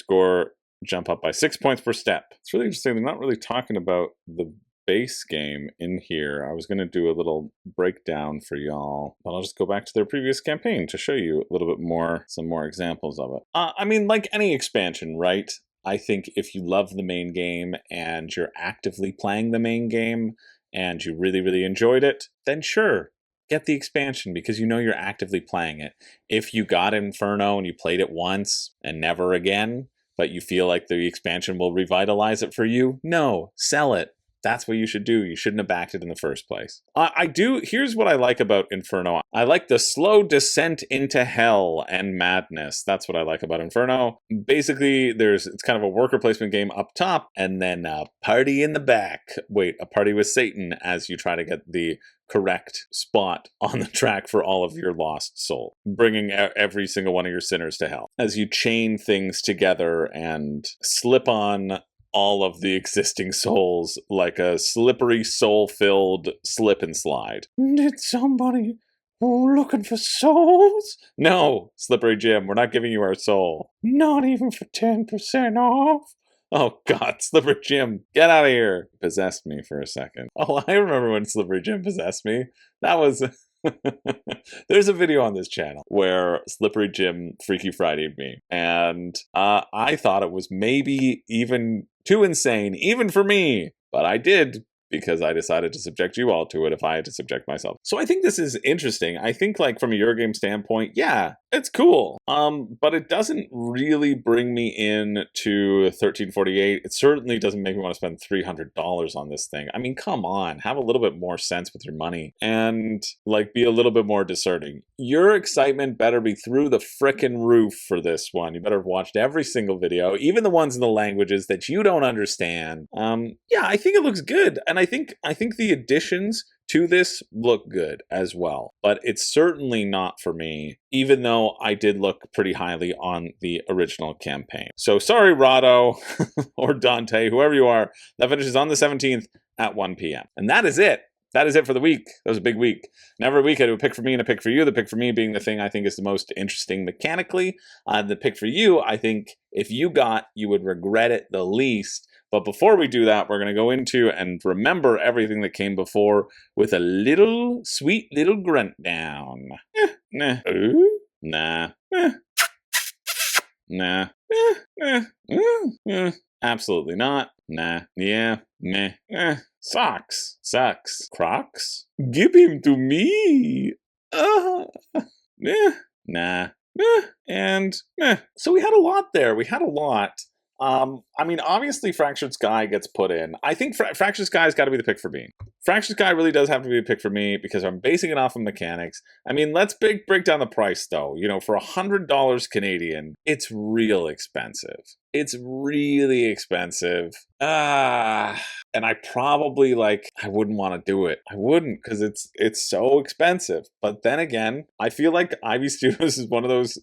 jump up by 6 points per step. It's really interesting. They're not really talking about the base game in here. I was going to do a little breakdown for y'all, but I'll just go back to their previous campaign to show you a little bit more, some more examples of it. I mean, like any expansion, right? I think if you love the main game and you're actively playing the main game and you really, really enjoyed it, then sure, get the expansion because you know you're actively playing it. If you got Inferno and you played it once and never again, but you feel like the expansion will revitalize it for you, no, sell it. That's what you should do. You shouldn't have backed it in the first place. Here's what I like about Inferno. I like the slow descent into hell and madness. That's what I like about Inferno. Basically, it's kind of a worker placement game up top, and then a party in the back. Wait, a party with Satan as you try to get the correct spot on the track for all of your lost soul, bringing every single one of your sinners to hell. As you chain things together and slip on all of the existing souls like a slippery, soul-filled slip and slide. Did somebody Looking for souls? No, Slippery Jim, we're not giving you our soul. Not even for 10% off? Oh God, Slippery Jim, get out of here. Possessed me for a second. Oh, I remember when Slippery Jim possessed me. That was... There's a video on this channel where Slippery Jim Freaky Friday'd me, and I thought it was maybe even too insane, even for me, but I did, because I decided to subject you all to it if I had to subject myself. So I think this is interesting. I think, like, from a Eurogame standpoint, yeah, it's cool. But it doesn't really bring me in to 1348. It certainly doesn't make me want to spend $300 on this thing. I mean, come on, have a little bit more sense with your money and, like, be a little bit more discerning. Your excitement better be through the frickin' roof for this one. You better have watched every single video, even the ones in the languages that you don't understand. Yeah, I think it looks good, and I think the additions to this look good as well, but it's certainly not for me, even though I did look pretty highly on the original campaign. So sorry, Rado, or Dante, whoever you are, that finishes on the 17th at 1 p.m. And that is it. That is it for the week. That was a big week. And every week I do a pick for me and a pick for you. The pick for me being the thing I think is the most interesting mechanically. The pick for you, I think if you got, you would regret it the least. But before we do that, we're going to go into and remember everything that came before with a little, sweet little grunt down. Nah. Nah. Nah. Absolutely not. Nah. Yeah. Meh. Socks. Sucks. Crocs? Give him to me. Nah. And so we had a lot there. We had a lot. I mean, obviously Fractured Sky gets put in. I think Fractured Sky's got to be the pick for me. Fractured Sky really does have to be a pick for me because I'm basing it off of mechanics. I mean, let's break down the price though. You know, for $100 Canadian, it's real expensive. It's really expensive. And I probably, like, I wouldn't want to do it. I wouldn't, because it's so expensive. But then again, I feel like Ivy Studios is one of those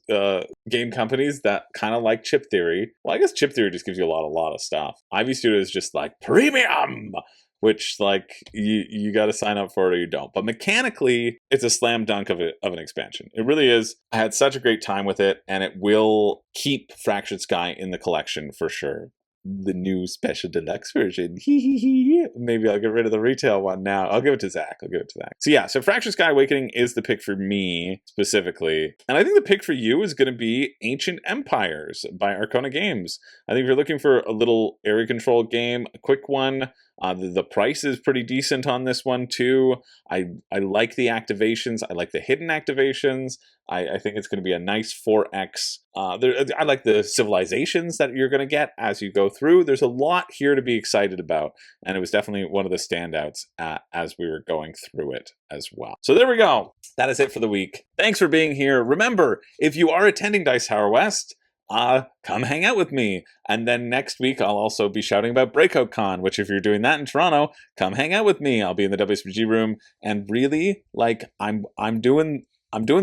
game companies that kind of like Chip Theory. Well, I guess Chip Theory just gives you a lot of stuff. Ivy Studios is just like premium, which, like, you got to sign up for it or you don't. But mechanically, it's a slam dunk of an expansion. It really is. I had such a great time with it, and it will keep Fractured Sky in the collection for sure. The new special deluxe version. Maybe I'll get rid of the retail one now. I'll give it to Zach. So yeah, so Fractured Sky Awakening is the pick for me specifically. And I think the pick for you is going to be Ancient Empires by Arcona Games. I think if you're looking for a little area control game, a quick one, the price is pretty decent on this one too. I like the activations. I like the hidden activations. I think it's going to be a nice 4X. I like the civilizations that you're going to get as you go through. There's a lot here to be excited about, and it was definitely one of the standouts as we were going through it as well. So there we go. That is it for the week. Thanks for being here. Remember, if you are attending Dice Tower West, come hang out with me. And then next week, I'll also be shouting about Breakout Con, which if you're doing that in Toronto, come hang out with me. I'll be in the WSBG room, and really, like, I'm doing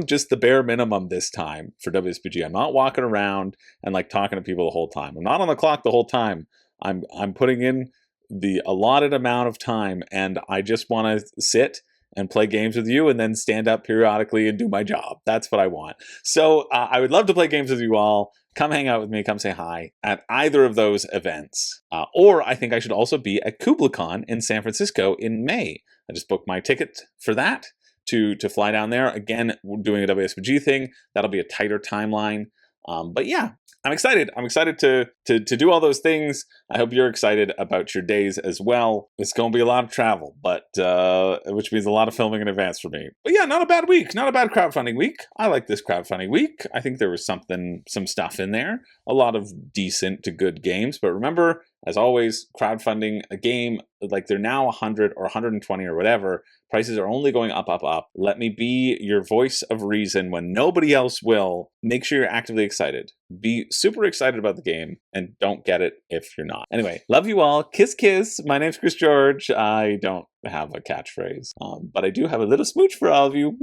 just the bare minimum this time for WSBG. I'm not walking around and, like, talking to people the whole time. I'm not on the clock the whole time. I'm putting in the allotted amount of time, and I just want to sit and play games with you and then stand up periodically and do my job. That's what I want. So I would love to play games with you all. Come hang out with me. Come say hi at either of those events. Or I think I should also be at KublaCon in San Francisco in May. I just booked my ticket for that to fly down there. Again, we're doing a WSBG thing. That'll be a tighter timeline. But yeah, I'm excited. I'm excited to do all those things. I hope you're excited about your days as well. It's going to be a lot of travel, but which means a lot of filming in advance for me. But yeah, not a bad week. Not a bad crowdfunding week. I like this crowdfunding week. I think there was some stuff in there. A lot of decent to good games. But remember, as always, crowdfunding a game, like they're now 100 or 120 or whatever. Prices are only going up, up, up. Let me be your voice of reason when nobody else will. Make sure you're actively excited. Be super excited about the game and don't get it if you're not. Anyway, love you all. Kiss, kiss. My name's Chris George. I don't have a catchphrase, but I do have a little smooch for all of you.